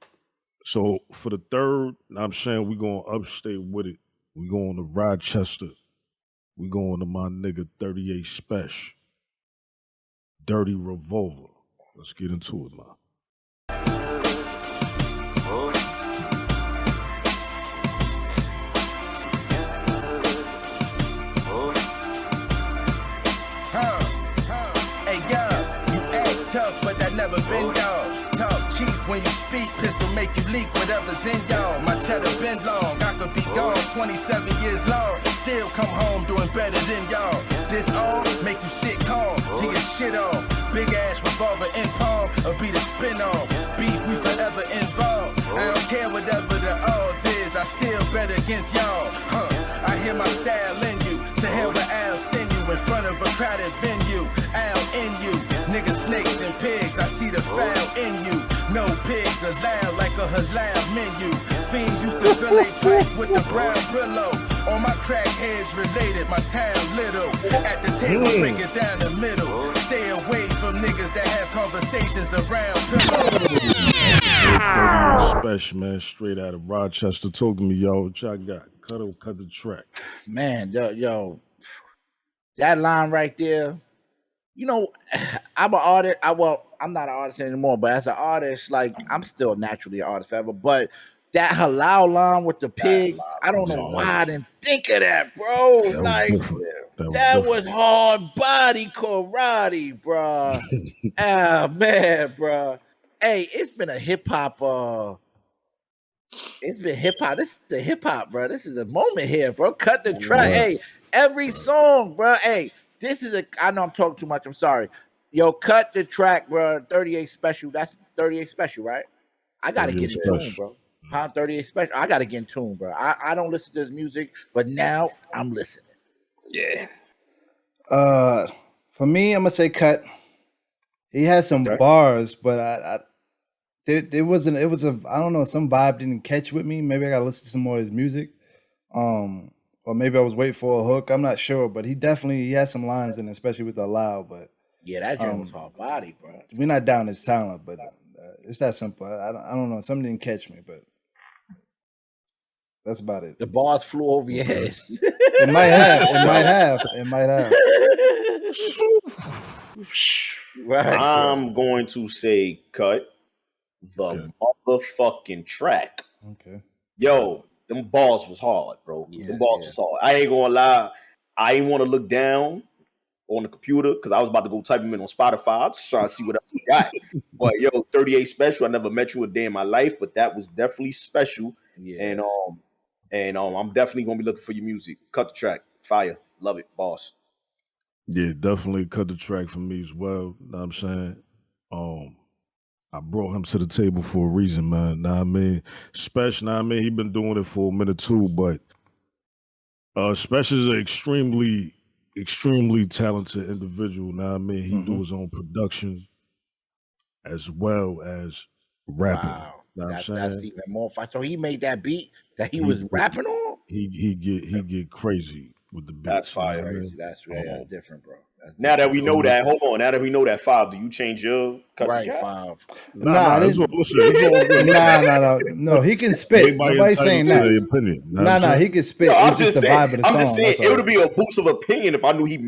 So for the third, know what I'm saying, we going upstate with it. We going to Rochester. We going to my nigga 38 Special. Dirty Revolver. Let's get into it, man. Hey, yo, you act tough, but that never been y'all. Talk cheap when you speak, pistol make you leak whatever's in y'all. My cheddar been long, I could be gone 27 years long. Still come home doing better than y'all. This all make you sit calm, till your shit off. Big ass revolver in palm, or be the spin-off. Beef, we forever involved. I don't care whatever the odds is, I still bet against y'all. I hear my style in you, to hell with Al send you in front of a crowded venue. Al in you, niggas, snakes and pigs, I see the foul in you. No pigs allowed like a halal menu. Fiends used to fillet pipe with the brown Brillo. All my crackheads related, my town little. At the table, break it down the middle. Stay away from niggas that have conversations around pillows. 38 Special, man, straight out of Rochester. Talk to me, y'all. What y'all got? Cut the track. Man, yo, that line right there. You know, I'm an artist. I'm not an artist anymore, but as an artist, like, I'm still naturally an artist forever. But that halal line with the pig. I don't know why I didn't think of that, bro. That Like was different. that was hard body karate, bro. Ah man, bro. Hey, it's been a hip hop. It's been hip hop. This is the hip hop, bro. This is a moment here, bro. Cut the track. Right. Hey, every song, bro. Hey, this is a. I know I'm talking too much. I'm sorry. Yo, cut the track, bro. 38 special. That's 38 special, right? I gotta get in tune, bro. Huh? 38 special. I gotta get in tune, bro. I don't listen to this music, but now I'm listening. Yeah. For me, I'm gonna say cut. He had some bars, but there wasn't. It was I don't know. Some vibe didn't catch with me. Maybe I gotta listen to some more of his music. Or maybe I was waiting for a hook. I'm not sure, but he has some lines in it, especially with the loud. But yeah, that joint was hard body, bro. We're not down his talent, but it's that simple. I don't know. Something didn't catch me, but that's about it. The bars flew over your head. It might have. It might have. Right. I'm going to say cut the motherfucking track. Okay. Yo, them balls was hard, bro. Them balls was hard. I ain't gonna lie. I ain't want to look down on the computer because I was about to go type them in on Spotify. I'm just trying to see what else we got. But yo, 38 special. I never met you a day in my life, but that was definitely special. Yeah. And I'm definitely gonna be looking for your music. Cut the track. Fire. Love it, boss. Yeah, definitely cut the track for me as well. Know what I'm saying? I brought him to the table for a reason, man. Know what I mean? Special, know what I mean? He been doing it for a minute too, but Special is an extremely, extremely talented individual. Know what I mean? He do his own production as well as rapping. Wow. Know what I'm saying? That's even more fun. So he made that beat that he was rapping on? He get crazy with the beat. That's fire. Crazy. That's different, bro. Now that we know that, hold on. Now that we know that, 5, do you change your cut? Right, 5. Nah, no. He can spit. Nobody's saying that. Nah, he can spit. No, it's just the vibe of the song. I'm just saying it would be a boost of opinion if I knew he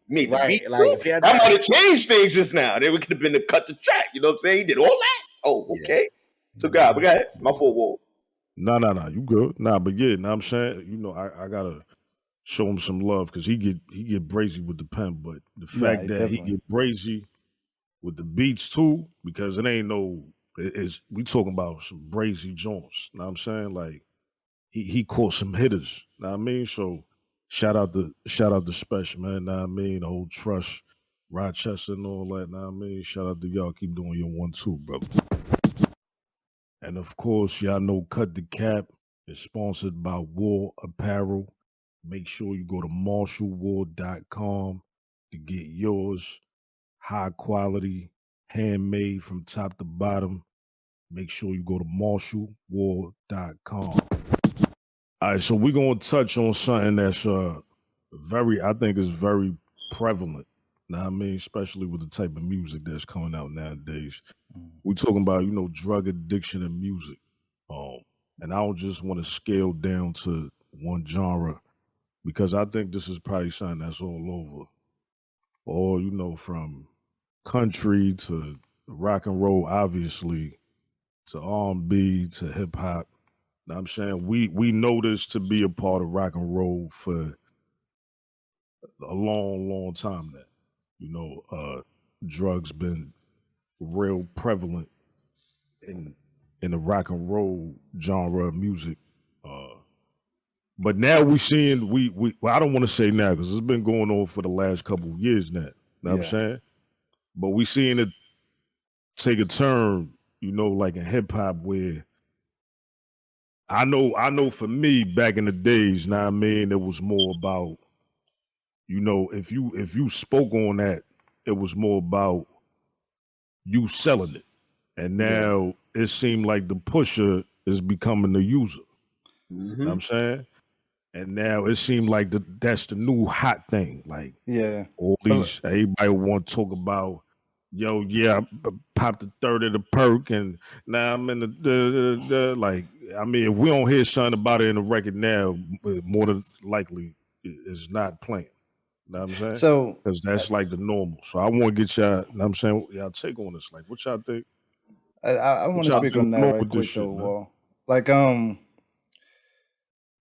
made the beat. Like, that might have changed things just now. Then we could have been to cut the track. You know what I'm saying? He did all that. Oh, okay. So, God, we got it. My full wall. No, you good. But yeah, I'm saying, you know, I gotta show him some love because he get brazy with the pen, but the fact that he get brazy with the beats too, because it ain't we talking about some brazy joints. Know what I'm saying? Like he caught some hitters. Know what I mean? So shout out to Special, man. Know what I mean? The whole Trust, Rochester and all that. Know what I mean? Shout out to y'all. Keep doing your 1-2, brother. And of course, y'all know Cut the Cap is sponsored by WAL Apparel. Make sure you go to marshallwal.com to get yours. High quality, handmade from top to bottom. Make sure you go to marshallwal.com. All right, so we're going to touch on something that's I think is very prevalent. Know what I mean? Especially with the type of music that's coming out nowadays. We're talking about, drug addiction and music. And I don't just want to scale down to one genre because I think this is probably something that's all over. Or, from country to rock and roll, obviously, to R&B to hip hop. Know what I'm saying? We know this to be a part of rock and roll for a long, long time now. Drugs been real prevalent in the rock and roll genre of music. But now we seeing I don't want to say now because it's been going on for the last couple of years now. Know what I'm saying? But we seeing it take a turn, like in hip hop where I know for me back in the days, know what I mean, it was more about, if you spoke on that, it was more about you selling it. And now it seemed like the pusher is becoming the user. Know what I'm saying? And now it seemed like that's the new hot thing. Like, all these, everybody want to talk about, I popped a third of the perk and now I'm in the like, I mean, if we don't hear something about it in the record now, more than likely it's not playing. Know what I'm saying? So, because that's like the normal. So I want to get y'all, know what I'm saying, y'all take on this. Like, what y'all think? I want to speak on that right quick, though, Wall. like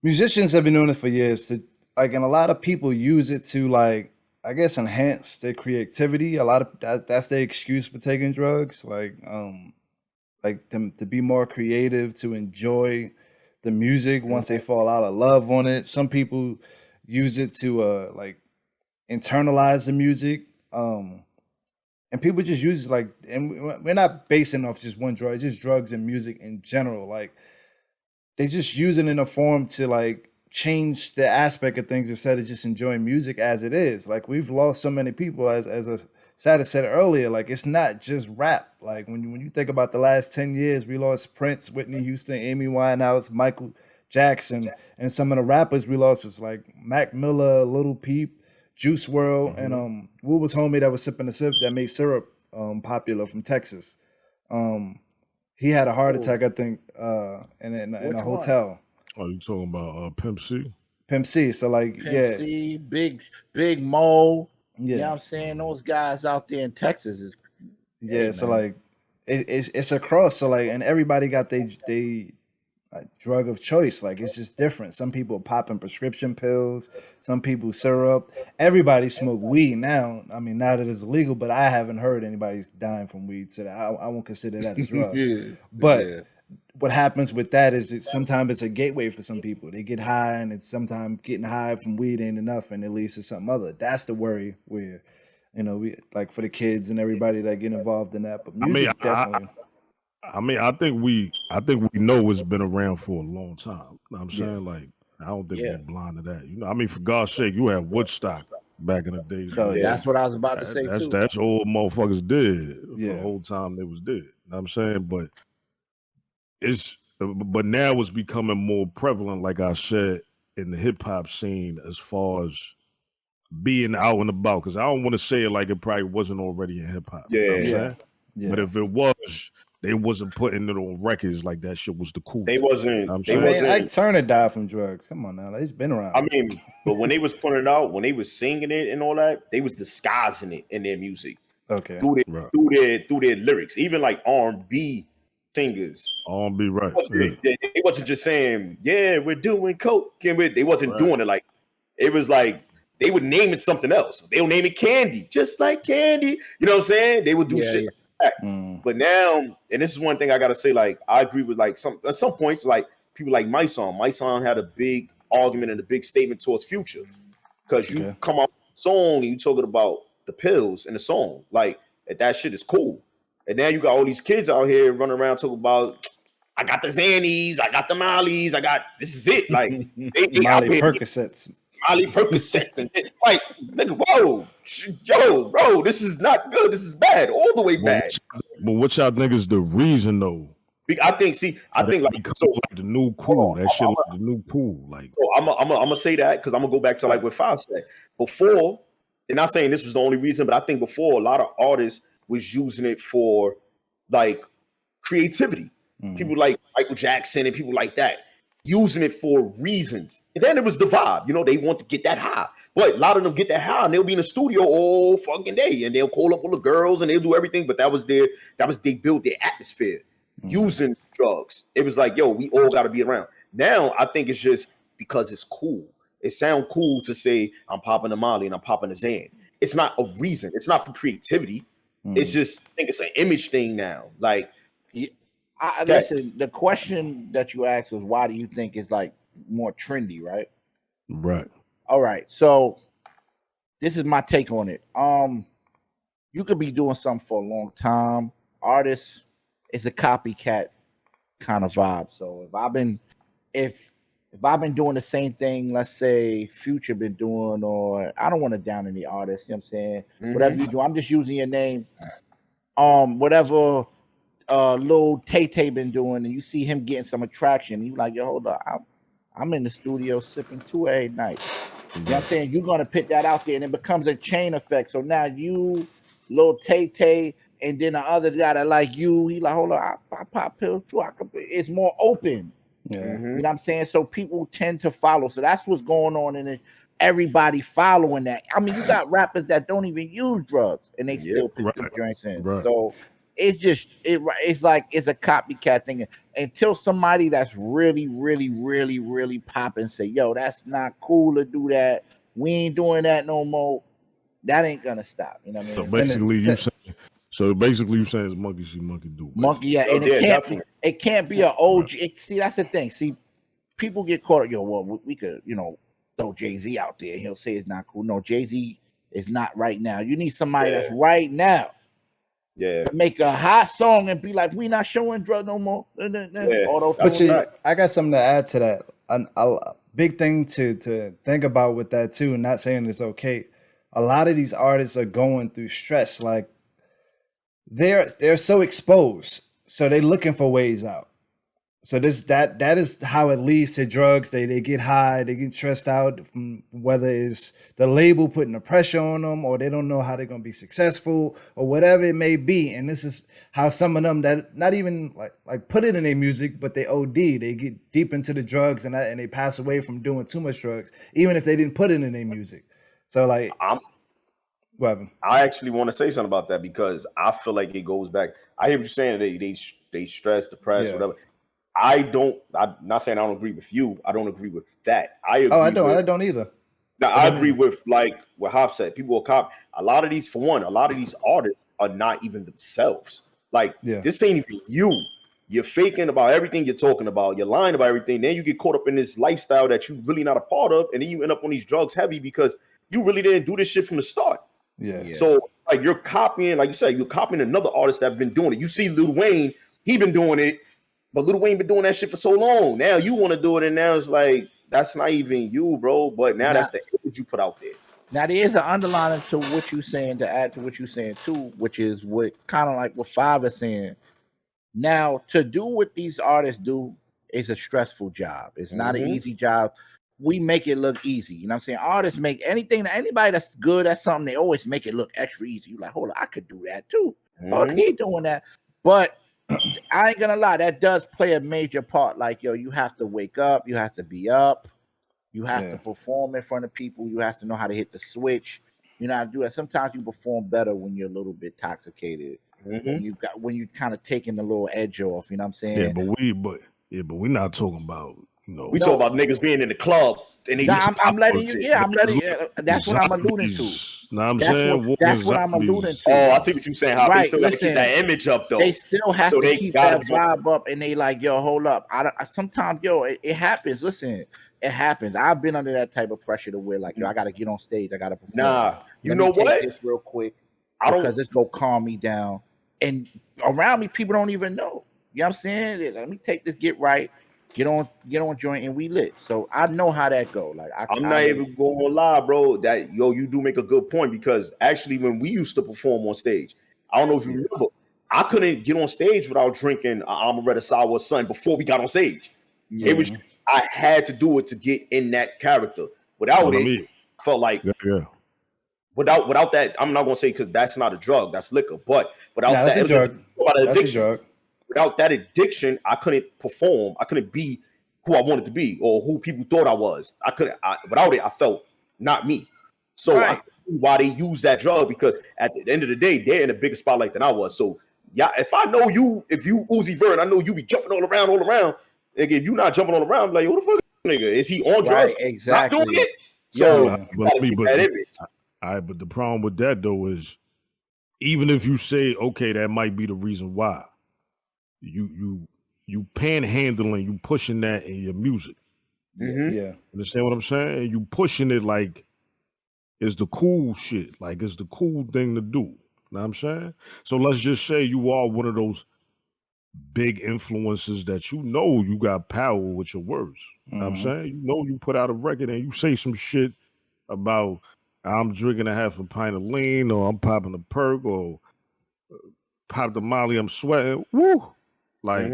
musicians have been doing it for years. And a lot of people use it to like, I guess, enhance their creativity. A lot of that's their excuse for taking drugs. Like them to be more creative, to enjoy the music once they fall out of love on it. Some people use it to like internalize the music. And people just use like, and we're not basing off just one drug, it's just drugs and music in general. Like they just use it in a form to like change the aspect of things instead of just enjoying music as it is. Like we've lost so many people, as Sada said earlier. Like it's not just rap. Like when you think about the last 10 years, we lost Prince, Whitney Houston, Amy Winehouse, Michael Jackson, and some of the rappers we lost was like Mac Miller, Lil Peep, Juice WRLD, and what was homie that was sipping the sip that made syrup popular from Texas. He had a heart attack, I think, in a hotel. Oh, you talking about Pimp C? Pimp C. So like, Pimp C, Big Mo. Yeah. You know what I'm saying? Those guys out there in Texas is so like it's across. So like, and everybody got they drug of choice. Like it's just different. Some people popping prescription pills, some people syrup. Everybody smoke weed now. I mean, now that it's illegal, but I haven't heard anybody's dying from weed, so I won't consider that a drug. But what happens with that is sometimes it's a gateway for some people. They get high, and it's sometimes getting high from weed ain't enough, and it leads to something other. That's the worry where, we like for the kids and everybody that get involved in that. But music definitely. I think we know it's been around for a long time. You know what I'm saying? Like, I don't think we're blind to that. For God's sake, you had Woodstock back in the day. So that's what I was about to say too. That's all motherfuckers did for the whole time they was dead. You know what I'm saying? But now it's becoming more prevalent, like I said, in the hip hop scene as far as being out and about. Because I don't want to say it like it probably wasn't already in hip hop. You know what I'm saying? But if it was, they wasn't putting it on records like that shit was the cool. They wasn't. Ike Turner died from drugs. Come on now, he's been around. But when they was putting it out, when they was singing it and all that, they was disguising it in their music. Okay. Through their lyrics, even like R&B singers. R&B, right? They wasn't just saying, "Yeah, we're doing coke," they wasn't doing it like. It was like they would name it something else. They'll name it Candy, just like Candy. You know what I'm saying? They would do shit. But now, and this is one thing I gotta say, like I agree with like at some points, like people like My Song had a big argument and a big statement towards Future, because you come out with a song and you talking about the pills in the song, like that shit is cool. And now you got all these kids out here running around talking about, I got the Xannies, I got the Mollies, this is it, like they Molly Percocets. Molly Percocets and like, nigga, whoa, yo, bro, this is not good. This is bad, all the way bad. But what y'all think is the reason though? I think like the new cool. That shit like the new cool. Like, so I'm gonna say that because I'm gonna go back to like what Five said before. And not saying this was the only reason, but I think before a lot of artists was using it for like creativity. People like Michael Jackson and people like that. Using it for reasons. And then it was the vibe. They want to get that high. But a lot of them get that high and they'll be in the studio all fucking day and they'll call up all the girls and they'll do everything. But they build their atmosphere using drugs. It was like, yo, we all got to be around. Now I think it's just because it's cool. It sounds cool to say I'm popping a Molly and I'm popping a Xan. It's not a reason. It's not for creativity. It's just, I think it's an image thing now. Like, listen, the question that you asked was, why do you think it's like more trendy, right? Right. All right. So this is my take on it. You could be doing something for a long time. Artists, it's a copycat kind of vibe. So if I've been doing the same thing, let's say Future been doing, or I don't want to down any artist, you know what I'm saying? Whatever you do, I'm just using your name. Whatever Lil Tay been doing, and you see him getting some attraction, you like, yo, hold up, I'm in the studio sipping 2 every night. You know what I'm saying? You're gonna put that out there, and it becomes a chain effect. So now you, Lil Tay, and then the other guy that like you, he like, hold up, I pop pills too. It's more open. You know what I'm saying? So people tend to follow. So that's what's going on in it. Everybody following that. I mean, you got rappers that don't even use drugs and they still put them joints in. So it's like it's a copycat thing until somebody that's really, really, really, really popping say, yo, that's not cool to do that. We ain't doing that no more. That ain't gonna stop. You know what I mean? So basically you saying it's monkey see, monkey do. Basically. Monkey, yeah, and it can't be an OG. See, that's the thing. See, people get caught. Yo, well, we could, throw Jay-Z out there. He'll say it's not cool. No, Jay-Z is not right now. You need somebody that's right now. Yeah. Make a hot song and be like, we not showing drugs no more. But see, I got something to add to that. A big thing to think about with that too, not saying it's okay. A lot of these artists are going through stress. Like they're so exposed. So they're looking for ways out. So that is how it leads to drugs. They get high, they get stressed out from whether it's the label putting the pressure on them or they don't know how they're gonna be successful or whatever it may be. And this is how some of them that not even like put it in their music, but they OD, they get deep into the drugs and they pass away from doing too much drugs, even if they didn't put it in their music. So like I actually want to say something about that because I feel like it goes back. I hear what you're saying. They stress, depressed, whatever. I'm not saying I don't agree with you. I don't agree with that. I don't either. Now I agree with like what Hop said. People will cop a lot of these. For one, a lot of these artists are not even themselves. Like this ain't even you. You're faking about everything you're talking about. You're lying about everything. Then you get caught up in this lifestyle that you're really not a part of, and then you end up on these drugs heavy because you really didn't do this shit from the start. Yeah. So like you're copying, like you said, you're copying another artist that's been doing it. You see Lil Wayne, he been doing it. But Lil Wayne been doing that shit for so long. Now you want to do it, and now it's like that's not even you, bro. But now that's the image you put out there. Now there is an underlining to what you're saying, to add to what you're saying too, which is what kind of like what Five is saying. Now to do what these artists do is a stressful job. It's not an easy job. We make it look easy. You know what I'm saying? Artists make anybody that's good at something, they always make it look extra easy. You're like, hold on, I could do that too. Oh, he doing that. But I ain't gonna lie, that does play a major part. Like, yo, you have to wake up, you have to be up, you have to perform in front of people, you have to know how to hit the switch. You know how to do that. Sometimes you perform better when you're a little bit intoxicated. When you kind of taking the little edge off, you know what I'm saying? Yeah, but we're not talking about, we talk about niggas being in the club and they I'm letting you, that's what I'm alluding to. That's what I'm alluding to. Oh, I see what you're saying. How they still got to keep that image up, though. They still have to keep that vibe up, and they like, yo, hold up. Sometimes, yo, it happens. Listen, it happens. I've been under that type of pressure to where, like, yo, I got to get on stage. I got to perform. Nah, you know what? This real quick, because it's gonna calm me down. And around me, people don't even know. You know what I'm saying? Let me take this, get right. Get on joint and we lit. So I know how that go. Like I'm not even gonna lie, bro. That you do make a good point because actually when we used to perform on stage, I don't know if you remember, I couldn't get on stage without drinking Amaretto Sour Sun before we got on stage. It was I had to do it to get in that character. Without it, felt like without that, I'm not gonna say because that's not a drug, that's liquor. But without that's that, a drug. That's a drug. Without that addiction, I couldn't perform. I couldn't be who I wanted to be or who people thought I was. Without it, I felt not me. So I knew why they use that drug because at the end of the day, they're in a bigger spotlight than I was. So if I know you, if you Uzi Vert, I know you be jumping all around. Nigga, if you not jumping all around, I'm like, who the fuck is nigga? Is he on drugs? Exactly. Not doing it? So but the problem with that though is even if you say, okay, that might be the reason why. You panhandling, you pushing that in your music. Yeah. Understand what I'm saying? You pushing it like it's the cool shit. Like it's the cool thing to do. You know what I'm saying? So let's just say you are one of those big influences that you got power with your words. You know what I'm saying? You put out a record and you say some shit about I'm drinking a half a pint of lean or I'm popping a perk or pop the Molly, I'm sweating. Woo! Like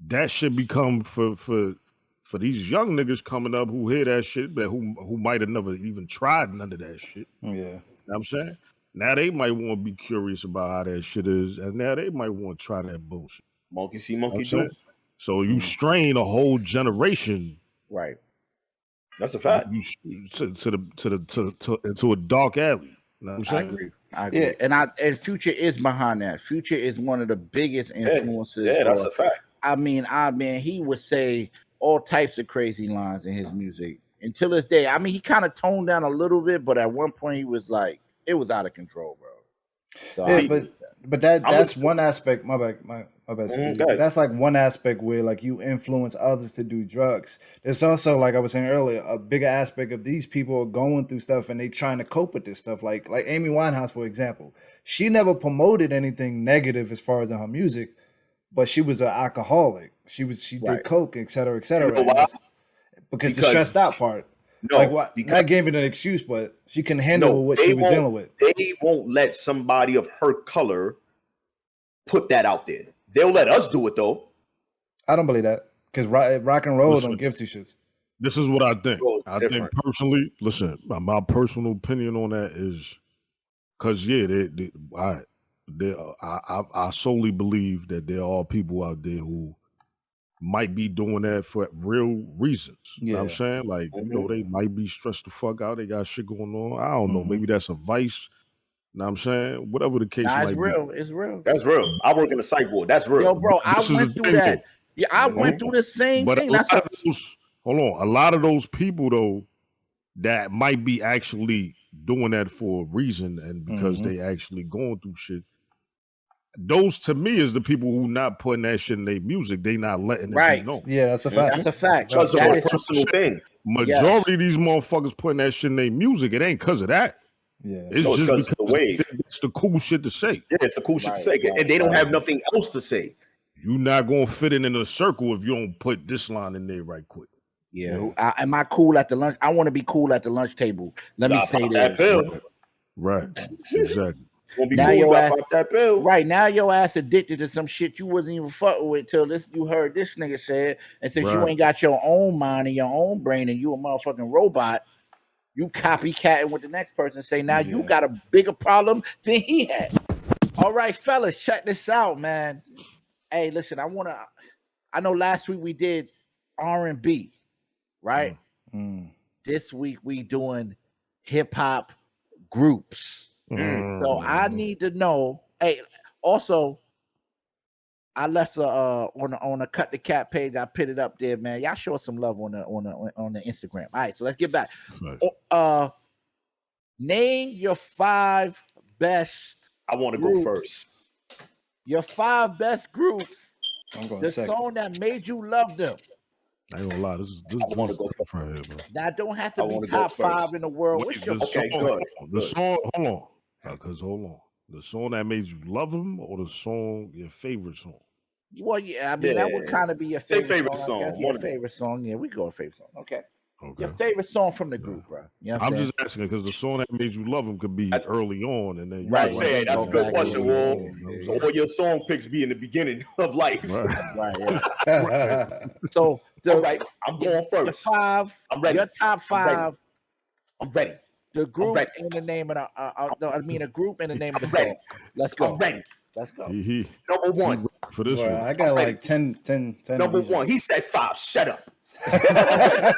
that should become for these young niggas coming up who hear that shit, but who might have never even tried none of that shit. Yeah. You know what I'm saying? Now they might want to be curious about how that shit is, and now they might want to try that bullshit. Monkey see, monkey do. So you strain a whole generation. Right. That's a fact. Into a dark alley. I agree. Yeah, and Future is behind that. Future is one of the biggest influences. Yeah, that's a fact. I mean, he would say all types of crazy lines in his music. Until this day, I mean, he kind of toned down a little bit, but at one point he was like, it was out of control, bro. So yeah, but that's one aspect. My bad. That's like one aspect where like you influence others to do drugs. There's also, like I was saying earlier, a bigger aspect of these people are going through stuff and they trying to cope with this stuff. Like Amy Winehouse, for example, she never promoted anything negative as far as in her music, but she was an alcoholic. She did coke, et cetera, et cetera. You know because the stressed out part. No, like what? Not giving an excuse, but she can handle what she was dealing with. They won't let somebody of her color put that out there. They'll let us do it though. I don't believe that because rock and roll don't give two shits. This is what I think. I think personally, listen, my personal opinion on that is because I solely believe that there are people out there who might be doing that for real reasons. You know what I'm saying? Like, you know, they might be stressed the fuck out. They got shit going on. I don't know. Maybe that's a vice. You know what I'm saying? Whatever the case might be. It's real. That's real. I work in the psych ward. That's real. Yo, bro, I went through that. Though. Yeah, I went through the same thing. Hold on. A lot of those people, though, that might be actually doing that for a reason and because they actually going through shit. Those to me is the people who not putting that shit in their music. They not letting it be known. Yeah, that's a fact. That's a fact. That's a personal thing. Majority of these motherfuckers putting that shit in their music. It ain't because of that. Yeah, it's just because of the wave. It's the cool shit to say. Yeah, it's the cool shit to say, and they don't have nothing else to say. You're not gonna fit in a circle if you don't put this line in there right quick. Yeah, am I cool at the lunch? I want to be cool at the lunch table. Let me say that. Right, exactly. Now your ass, right now your ass addicted to some shit you wasn't even fucking with till you heard this nigga say it, and since you ain't got your own mind and your own brain and you a motherfucking robot, you copycatting what the next person say. Now you got a bigger problem than he had. All right, fellas, check this out, man. Hey, listen, I know last week we did R&B, right? This week we doing hip hop groups. So I need to know. Hey, also, I left on the Cut the Cat page. I put it up there, man. Y'all show us some love on the Instagram. All right, so let's get back. Name your 5 best. I want to go first. Your 5 best groups. I'm going the second. Song that made you love them. I ain't gonna lie. This is right here, bro. That don't have to be top 5 in the world. Wait, What's your the song? Hold on. Hold on. The song that made you love him, or the song, your favorite song? Well, yeah, I mean that would kind of be your favorite song. Your favorite song. Yeah, we go with favorite song. Okay. Your favorite song from the group, bro. You know I'm just asking because the song that made you love him could be early on, and then that's a good question, Will. So all your song picks be in the beginning of life. Right. So I'm going first. I'm ready. Your top 5. I'm ready. The group in the name of a group in the name of the song. Let's go. I'm ready. Let's go. Number 1 for this one. I got like 10. Number 1. He said 5. Shut up. I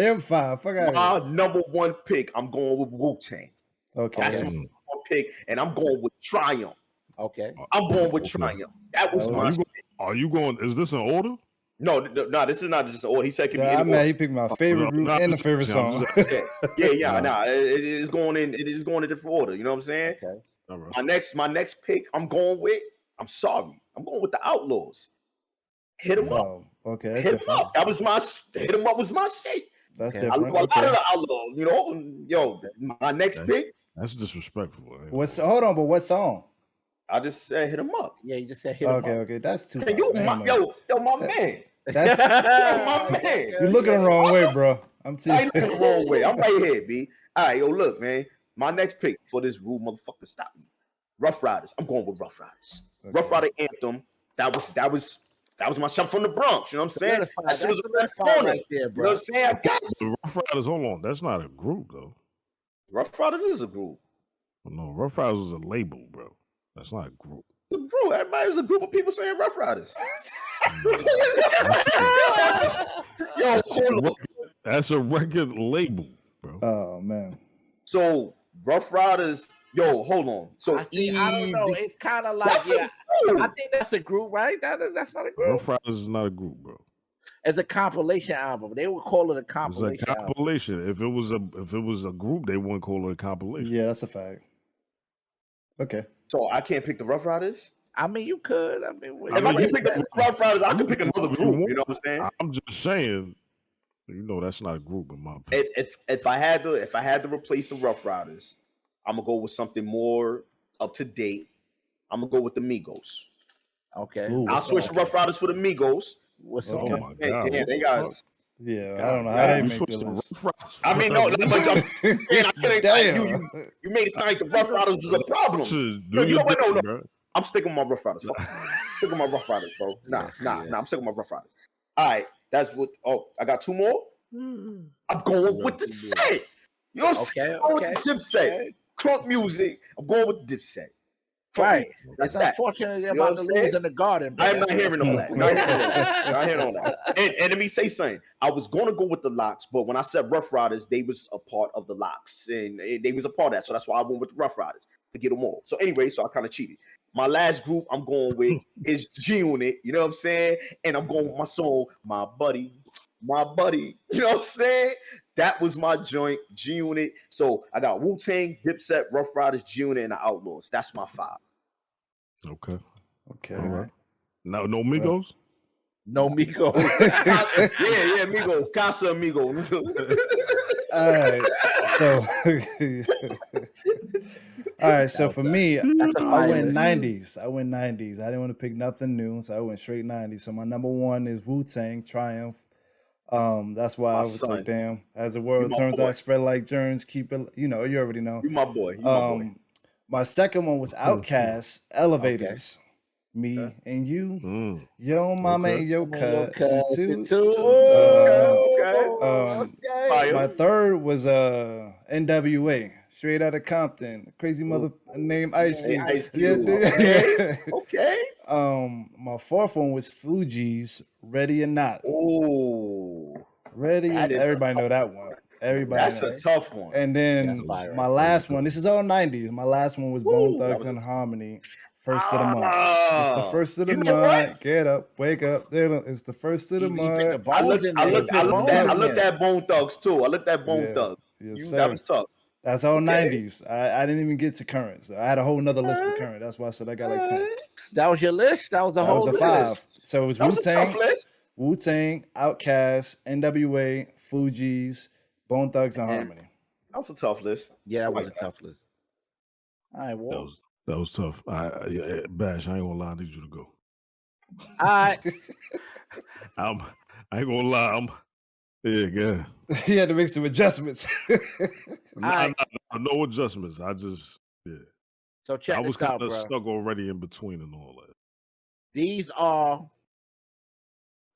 am 5. Fuck out. My number 1 pick. I'm going with Wu-Tang. Okay. That's my 1 pick, and I'm going with Triumph. Okay. I'm going with Triumph. That was my. Are you going? Is this an order? No, this is not just an order. He said it could be. He picked my favorite group and the favorite song. It's going in. It is going in a different order. You know what I'm saying? Okay. Right. My next pick. I'm going with. I'm sorry. I'm going with the Outlaws. Hit them up. Okay. Hit them up. That was my. Hit them up was my shit. That's I different. a lot of the Outlaws. You know, my next pick. That's disrespectful. Hold on, but what song? I just said hit him up. Yeah, you just said hit him up. Okay, that's too. Hey, yo, my man. That's my man. You're looking the wrong way, bro. I'm looking the wrong way. I'm right here, B. All right, look, man. My next pick for this rule, motherfucker, stop me. Rough Riders. I'm going with Rough Riders. Okay. Rough Rider anthem. That was my shot from the Bronx. You know what I'm saying? That shit was right there, bro. You know what I'm saying? I got you. Rough Riders. Hold on. That's not a group though. Rough Riders is a group. No, Rough Riders is a label, bro. That's not a group. It's a group. Everybody was a group of people saying Rough Riders. Yo, that's a record label, bro. Oh man. So Rough Riders. Yo, hold on. So I don't know. It's kind of like I think that's a group, right? That's not a group. Rough Riders is not a group, bro. It's a compilation album. They would call it a compilation. It's a compilation. Album. If it was a group, they wouldn't call it a compilation. Yeah, that's a fact. Okay. So I can't pick the Rough Riders. I mean, you could. I mean, if I can pick the Rough Riders, I could pick another group. You know what I'm saying? I'm just saying. You know, that's not a group in my opinion. If I had to replace the Rough Riders, I'm gonna go with something more up to date. I'm gonna go with the Migos. Okay. Ooh, I'll switch the Rough Riders for the Migos. What's okay. up? Damn, they guys. Yeah, I don't know how they make the list. I mean, no, but I'm saying, you made it sound like the Rough Riders was a problem. No. I'm sticking with my Rough Riders. Sticking with my Rough Riders, bro. Nah. I'm sticking with my Rough Riders. All right, that's what. Oh, I got two more. I'm going with the set. You know what I'm saying? Okay. DipSet. Crunk music. I'm going with DipSet. Right. It's unfortunate they're about to lose in the Garden. I'm not hearing all that. Not hearing all that. And let me say something. I was going to go with the L.O.X, but when I said Rough Riders, they was a part of the L.O.X, and they was a part of that. So that's why I went with the Rough Riders to get them all. So anyway, so I kind of cheated. My last group I'm going with is G-Unit. You know what I'm saying? And I'm going with my song, My Buddy. You know what I'm saying? That was my joint, G-Unit. So I got Wu-Tang, DipSet, Rough Riders, G-Unit, and the Outlaws. That's my 5. Okay. All right. No Migos? No Migos. yeah, Migo. Casa Amigo. All right. So all right, so for me, I went 90s. I didn't want to pick nothing new, so I went straight 90s. So my number 1 is Wu-Tang, Triumph. That's why I was like, damn, as the world turns out, spread like germs, keep it, you already know. You my boy. My second one was Outkast, Elevators. Me and you, yo mama and yo cousin too. My third was NWA, straight out of Compton, crazy mother named Ice Cube. Okay. My fourth one was Fugees, Ready or Not. Oh, Ready. Everybody know that one. Everybody. That's a tough one. And then my last one. This is all 90s. My last one was Bone Thugs and Harmony. First of the month. It's the first of the month. Get up, wake up. It's the first of the month. I looked at Bone Thugs too. I looked at Bone Thugs. Yes, that was tough. That's all 90s. I didn't even get to current. So I had a whole nother list for current. That's why I said I got like 10. That was your list? That was the whole list? 5. So it was Wu-Tang, Outkast, NWA, Fugees, Bone Thugs and Harmony. That was a tough list. Yeah, that was a tough list. All right, well. That was tough. Bash, I ain't gonna lie, I need you to go. All right. I ain't gonna lie. Yeah. He had to make some adjustments. No adjustments. I just, So check I was this out, kind of bro. stuck already in between and all that. These are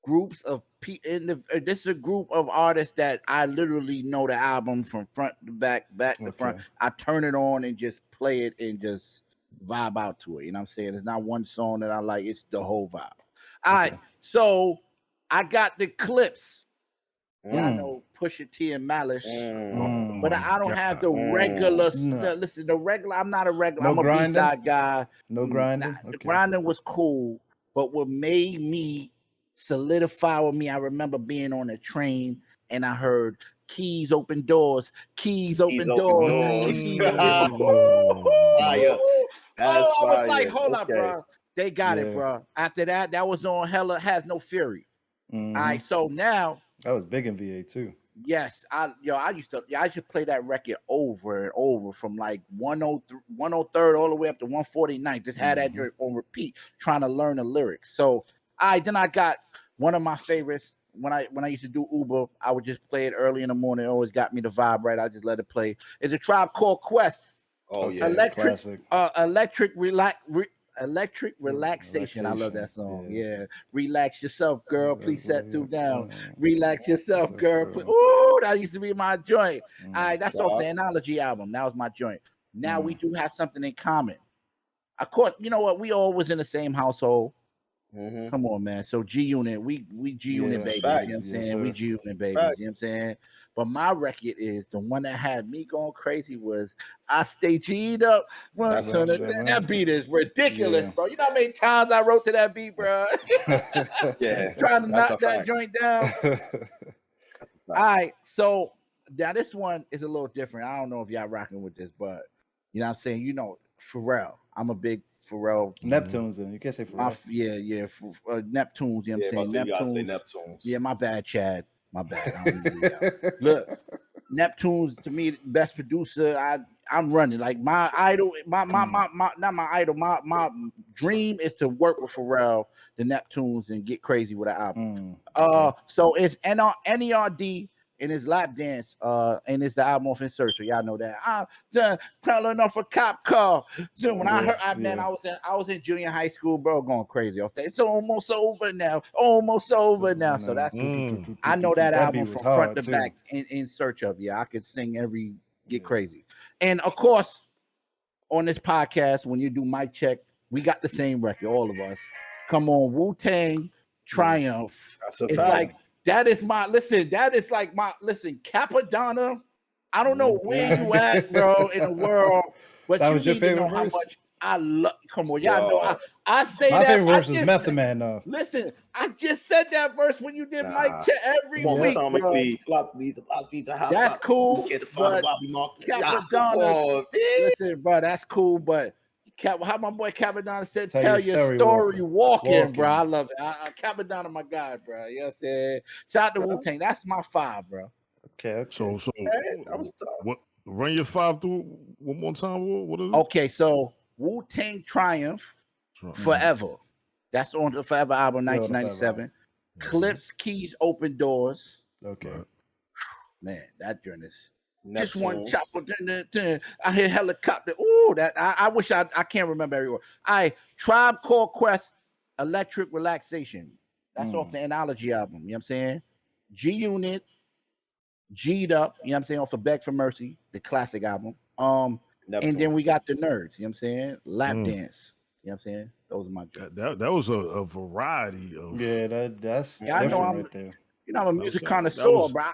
groups of this is a group of artists that I literally know the album from front to back to front. I turn it on and just play it and just vibe out to it. You know what I'm saying? It's not one song that I like, it's the whole vibe. All right, so I got the clips. I know Pusha T and Malice, but I don't have the regular. Listen, the regular. I'm not a regular. I'm a B-side guy. No grinding. The grinding was cool, but what made me solidify with me, I remember being on a train and I heard keys open doors. Keys open doors. Fire. That's I was fire. like, hold up, bro. They got it, bro. After that, that was on Hella Has No Fury. All right, so now. That was big in VA too. Yes, I used to play that record over and over from like 103rd all the way up to 149. Just had that on repeat, trying to learn the lyrics. So then I got one of my favorites when I used to do Uber. I would just play it early in the morning. It always got me the vibe right. I just let it play. It's a Tribe Called Quest. Oh yeah, Electric Relaxation. I love that song. Yeah. Relax yourself, girl. Please settle down. Relax yourself, girl. Ooh, that used to be my joint. All right, that's off the Analogy album. That was my joint. Now we do have something in common. Of course, you know what? We all was in the same household. Come on, man. So G Unit, we G Unit babies. fact. You know what I'm Yes, saying? We sir. G Unit babies. Fact. You know what I'm saying? But my record is the one that had me going crazy was I Stay G'd Up. One That's son of right. that beat is ridiculous, Yeah. bro. You know how many times I wrote to that beat, bro? Yeah, Trying to that's knock a that fact. joint down. All right, so now this one is a little different. I don't know if y'all rocking with this, but you know what I'm saying? You know, Pharrell. I'm a big Pharrell. Neptunes, then you can't say Pharrell. Yeah, Neptunes. You know what I'm Yeah, saying? you gotta say Neptunes. Neptunes. Yeah, my bad, Chad. My bad. I don't do that. Look, Neptune's to me best producer. I'm running like my idol. My not my idol. My dream is to work with Pharrell, the Neptunes, and get crazy with an album. So it's NERD in his lap dance. And it's the album off In Search. So y'all know that. I'm done crawling off a cop car. So when I heard, man, I was in junior high school, bro, going crazy off that. It's almost over now. Almost over now. So that's I know that album from front to back. In Search of. Yeah, I could sing get crazy. And of course, on this podcast, when you do mic check, we got the same record, all of us. Come on, Wu-Tang Triumph. That's a it's fact. like that is like my Capadonna. I don't know where you at, bro, in the world, but that you was your need to favorite know how verse? much I love. Come on, y'all know I say My that. favorite verse was Method Man, though. Listen, I just said that verse when you did mic check every week, bro. That's cool, but Capadonna. Listen, bro, that's cool, but how my boy Capadonna said, tell your story walking, bro. I love it. Capadonna, my guy, bro. You know what I'm saying? Shout out to Wu-Tang. That's my 5, bro. Okay. So that was tough. What? Run your 5 through one more time. What is it? Okay, so Wu-Tang Triumph, Forever. That's on the Forever album, 1997. Clips, Keys, Open Doors. Okay. Man, that journey is just one chopper. I hear helicopter. Ooh, that I wish I can't remember every word. Tribe Called Quest, Electric Relaxation. That's off the Analogy album. You know what I'm saying? G Unit, G'd Up. You know what I'm saying? Off of Beg for Mercy, the classic album. And then we got the Nerds. You know what I'm saying? Lap Dance. You know what I'm saying? Those are my jokes. That was a variety of. Yeah, that's I know right there. You know, I'm a music connoisseur, bro.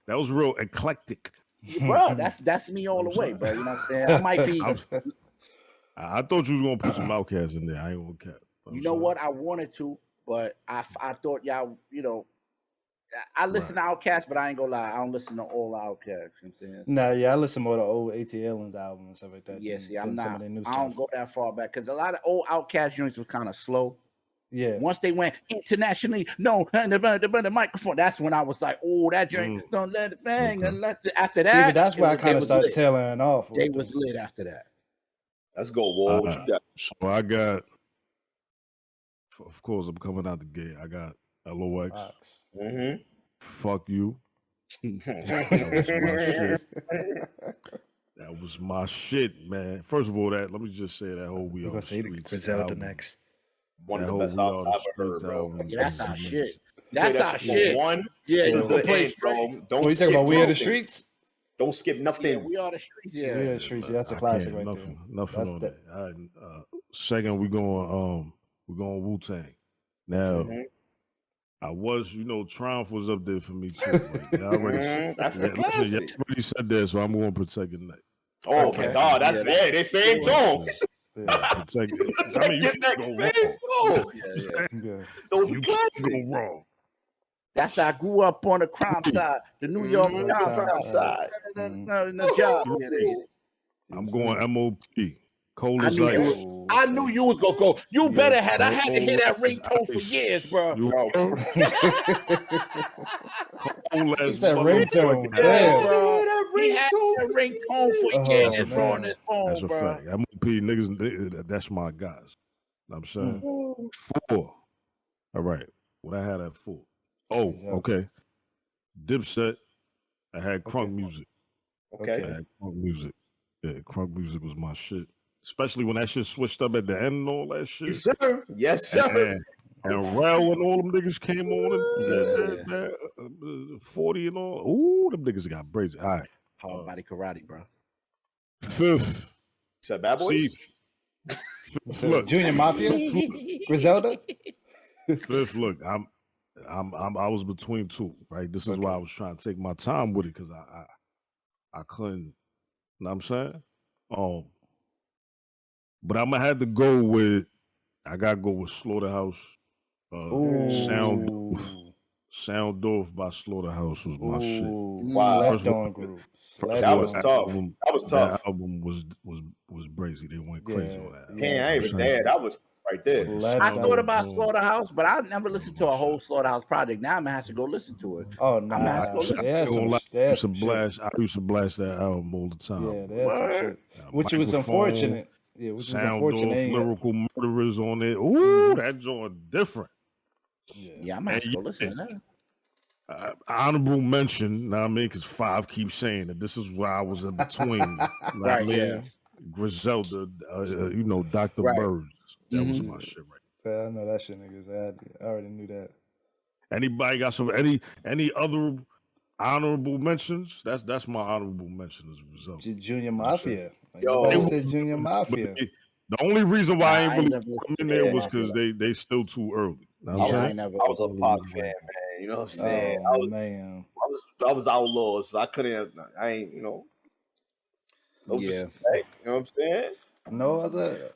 That was real eclectic. Bro, that's me all the way, bro. You know what I'm saying? I might be. I thought you was gonna put some Outkast in there. I ain't gonna cap. You know what? I wanted to, but I thought y'all, you know, I listen to Outkast, but I ain't gonna lie, I don't listen to all Outkast. You know what I'm saying? Nah, yeah, I listen more to old ATL's album and stuff like that. Yeah, see, I'm some not. of their new I stuff. don't go that far back because a lot of old Outkast joints was kind of slow. Yeah. Once they went internationally, the microphone. That's when I was like, oh, that joint, don't let it bang. And after that, See, but that's where I kind of started tailing off. They was lit after that. Let's go, Wall. What you got? So I got, of course, I'm coming out the gate. I got L.O.X. Fuck you. That was my shit, man. First of all, let me just say that whole We Are the Streets Griselda album. next. One of the best albums I've ever heard, bro. Yeah, that's our shit. That's our shit. Yeah, you the end, bro. Don't you talking about We Are the Streets? Don't skip nothing. We Are the Streets. Yeah, We Are the Streets. Yeah, that's a classic right nothing, there. Nothing on that. All right, second, we're going Wu-Tang. Now, I was, Triumph was up there for me too. Like, that's the classic. You already said that, so I'm going to protect it next. Oh my God, that's they same tone. Protect it. I mean, you can go wrong. Those you classics. can go wrong. That's how I grew up on the crime side, the New York crime side. The job. I'm going MOP. Cold as ice. I knew you was gonna go. You better had. I had to hear that ringtone for years, bro. He said ringtone. He had that ringtone for years on his phone, that's bro. That's a fact. MOP niggas, that's my guys. I'm saying 4. All right. What I had at 4. Oh, okay. DipSet. I had crunk music. Okay. I had crunk music. Yeah, crunk music was my shit. Especially when that shit switched up at the end and all that shit. Yes, sir. Yes, sir. And Rel and all them niggas came on and 40 and all. Ooh, them niggas got brazen. All right. Hard body karate, bro. 5th. Said Bad Boys? Look, Junior Mafia, Griselda. Fifth, look, I was between two, right? This is why I was trying to take my time with it because I couldn't. You know what I'm saying? But I'm gonna have to go with. I gotta go with Slaughterhouse. Sound Off by Slaughterhouse was my shit. Wow, slept on group. That was tough. That was tough. That album was brazy. They went crazy on that. Damn, I ain't even there. That was right there. I thought about Slaughterhouse, but I never listened to a whole Slaughterhouse project. Now I'm gonna have to go listen to it. Oh no, I used to blast that album all the time. Yeah, there's some shit. Which was unfortunate. Yeah, which was unfortunate. Lyrical Murderers on it. Ooh, that joint different. Yeah, I'm gonna have to go listen to that. Honorable mention, know what I mean? Because Five keeps saying that this is where I was in between. Right, I mean? Griselda, Dr. Bird. That was my shit right there. I know that shit, niggas. I already knew that. Anybody got any other honorable mentions? That's my honorable mention as a result. Junior Mafia. Yo, said Junior Mafia. The only reason why I ain't really come in there was because they still too early. I was a Pac fan, man. You know what I'm saying? I was Outlaws, so I couldn't. I ain't, no respect, you know what I'm saying? No other.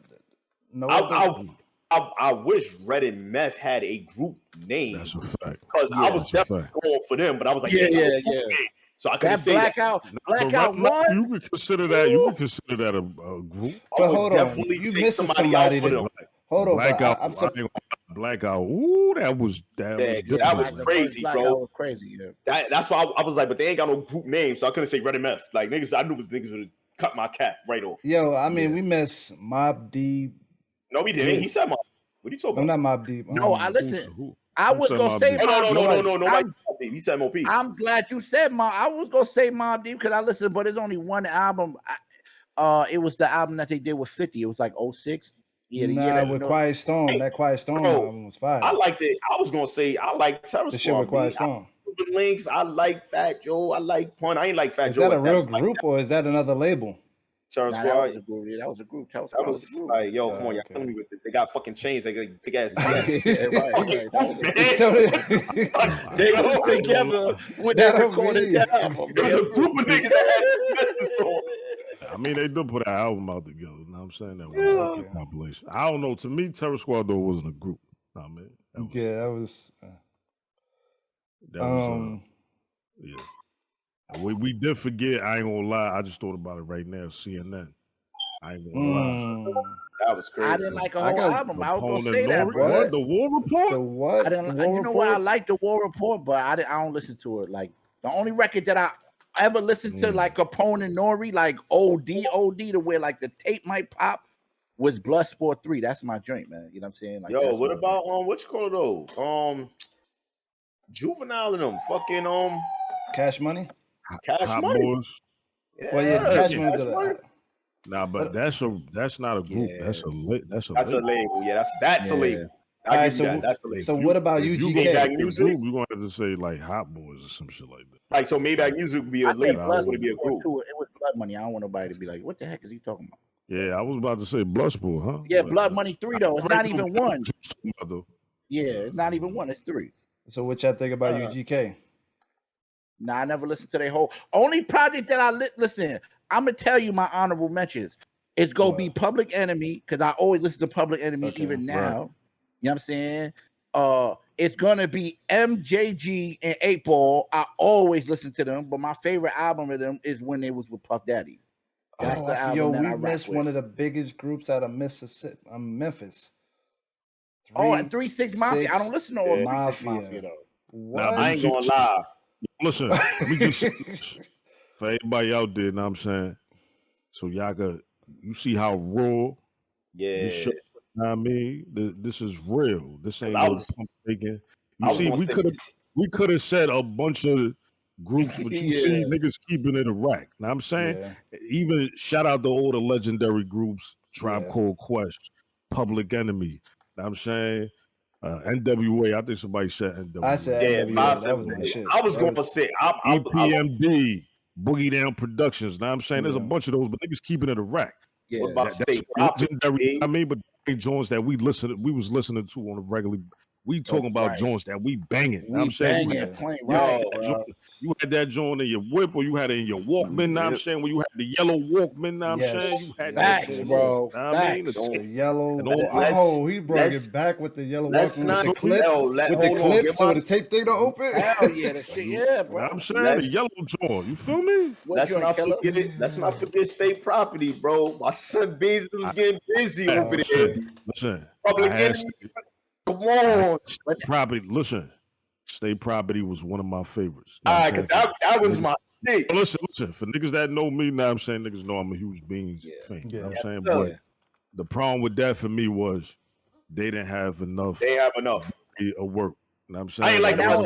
I wish Red and Meth had a group name. That's a fact. Because I was definitely going for them, but I was like, yeah. So I couldn't say Blackout One. You could consider that. You could consider that a group. But hold on, you missing somebody. Hold on, Blackout. Blackout. Ooh, that was crazy, bro. That was crazy. Yeah. That's why I was like, but they ain't got no group name, so I couldn't say Red and Meth. Like niggas, I knew niggas would cut my cap right off. Yo, I mean, we miss Mobb Deep. No, we didn't. He said Mobb. What are you talking about? I'm not Mobb Deep. No, I listen. I was gonna say no. He said Mobb Deep. I'm glad you said Mobb. I was gonna say Mobb Deep because I listened, but there's only one album. It was the album that they did with 50. It was like 06. Yeah, with Quiet Storm. That Quiet Storm album was fire. I liked it. I was gonna say I like Terror Squad. The shit with Quiet Storm. Links. I like Fat Joe. I like Pun. I ain't like Fat Joe. Is that a real group or is that another label? Terror Squad. That was a group. That was like, yo, come on, y'all killing me with this. They got fucking chains. They got big ass. Right. So they go together with that recorded album. There's a group of niggas that had messages on. I mean, they did put an album out together. You know what I'm saying? That was a compilation. I don't know. To me, Terror Squad though wasn't a group. I mean, that was. Yeah. We did forget. I ain't gonna lie. I just thought about it right now. CNN. I ain't gonna lie. That was crazy. I didn't like a whole album. I was gonna say that, bro. The War Report. The what? I didn't. You know why I like the War Report, but I don't listen to it. Like the only record that I ever listened to, like Capone and Nori, like OD, to where like the tape might pop, was Bloodsport 3. That's my joint, man. You know what I'm saying? Like, yo, what about what you call it though? Juvenile and them fucking Cash Money. Cash Money. Boys. Yeah. Well, yeah, Cash Money's Nah, but that's not a group. Yeah. That's a label. Yeah, that's a label. All right, so what about UGK? Maybach Music? We wanted to say like Hot Boys or some shit like that. Like so, Maybach Music would be a label. Would it be a group? It was Blood Money. I don't want nobody to be like, "What the heck is he talking about?" Yeah, I was about to say Bloodsport, huh? Yeah, Blood Money 3 though. It's not even 1. Yeah, it's not even 1. It's 3. So what y'all think about UGK? Nah, I never listened to their whole. Only project that I listen. I'm gonna tell you my honorable mentions. It's gonna be Public Enemy because I always listen to Public Enemy even now. Right. You know what I'm saying? It's gonna be MJG and 8 Ball. I always listen to them, but my favorite album of them is when they was with Puff Daddy. That's the album that I missed one of the biggest groups out of Mississippi, Memphis. And 3 6 Mafia. I don't listen to all 3 6 Mafia though. What? Nah, I ain't gonna lie. Listen, let me just for everybody out there, know what I'm saying? So y'all got, you see how raw this shit, you know what I mean? This is real. This ain't no pump faking. You see, we could have said a bunch of groups, but you see niggas keeping it a rack. Know what I'm saying? Even shout out to all the legendary groups, Tribe Called Quest, Public Enemy. Know what I'm saying? NWA, I think somebody said NWA. I said NWA. That was my shit. I was going to say EPMD, Boogie Down Productions. Now I'm saying there's a bunch of those, but niggas keeping it a rack. Yeah. What about That's state property? legendary. I mean, but joints that we was listening to on a regular. We talking about joints that we banging. We I'm saying banging, plain right, bro. you had that joint in your whip, or you had it in your Walkman. Now I'm saying when you had the yellow Walkman. Now I'm saying you had facts, that shit, bro. I mean, the yellow. He brought let's- it back with the yellow let's Walkman not- with the clip, hold on, so the tape thing to open. Hell yeah, the shit, yeah, bro. I'm saying the yellow joint. You feel me? Let's not forget it. Let's not forget state property, bro. My son Beasley was getting busy over there. Listen, Public enemy. Come on. State property. Listen, state property was one of my favorites. All right, that was my shit. Listen. For niggas that know me, now I'm saying niggas know I'm a huge Beans fan. You know what I'm saying? But the problem with that for me was they didn't have enough. They have enough of work. You know what I'm saying? I ain't like that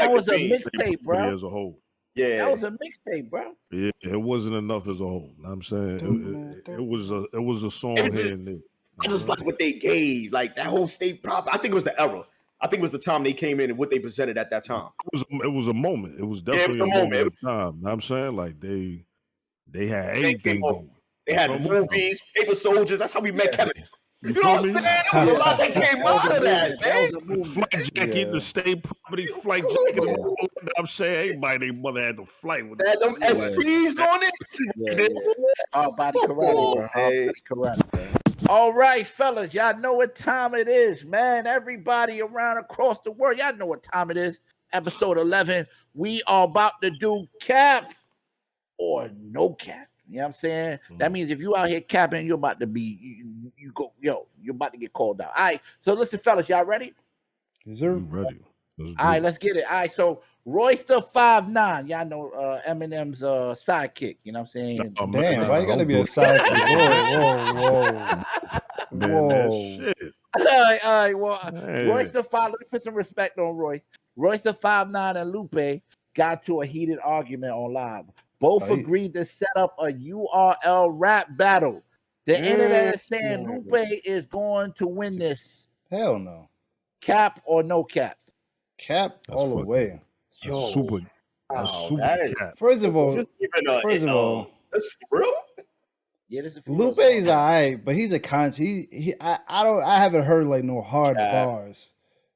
was a mixtape, bro. As a whole. Yeah, that was a mixtape, bro. Yeah, it wasn't enough as a whole. You know what I'm saying it was a song here and there. I just like what they gave, like that whole state property. I think it was the era. I think it was the time they came in and what they presented at that time. It was a moment. It was definitely a moment at the time. You know what I'm saying? Like they had everything going. They had the movies, Paper Soldiers. That's how we met Kevin. You know what I'm saying? There was a lot that came out of that, man. Flight jacket, the state property flight jacket. You know what I'm saying? Everybody, their mother had to flight with that. Them SPs on it. All body karate, bro. All body karate, man. All right, fellas, y'all know what time it is, man. Everybody around across the world, y'all know what time it is. Episode 11. We are about to do cap or no cap. You know what I'm saying? That means if you out here capping, you're about to be, you're about to get called out. All right, so listen, fellas, y'all ready? Is there ready? All right, let's get it. All right, so Royce the 5'9", y'all know Eminem's sidekick. You know what I'm saying? Damn, why you gotta be a sidekick? Whoa. Shit. All right. Well, Royce the 5. Let me put some respect on Royce. Royce the 5'9" and Lupe got to a heated argument on live. Both agreed to set up a URL rap battle. The internet is saying Lupe is going to win this. Hell no. Cap or no cap? Cap all the way. Super cap. First of all, that's real. Yeah, this is Lupe's alright, but he's a I haven't heard like no hard bars.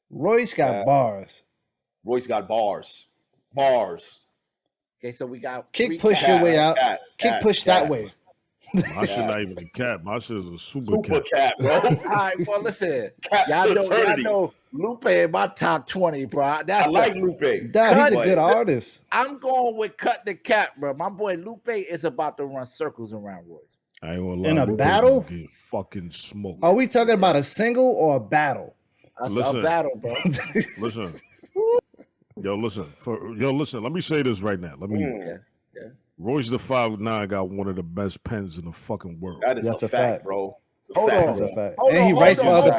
Royce got bars. Royce got bars. Bars. Okay, so we got kick push your way out. Kick push that way. My shit not even a cap. My shit is a super cap, bro. All right, well, listen. Y'all know Lupe in my top 20, bro. I like Lupe. He's a good artist. I'm going with cut the cap, bro. My boy Lupe is about to run circles around Royce. I ain't gonna lie. In a battle? Get fucking smoked. Are we talking about a single or a battle? A battle, bro. Listen. Listen. Let me say this right now. Royce the 5'9" got one of the best pens in the fucking world. That's a fact, bro. That's a fact. And he writes for other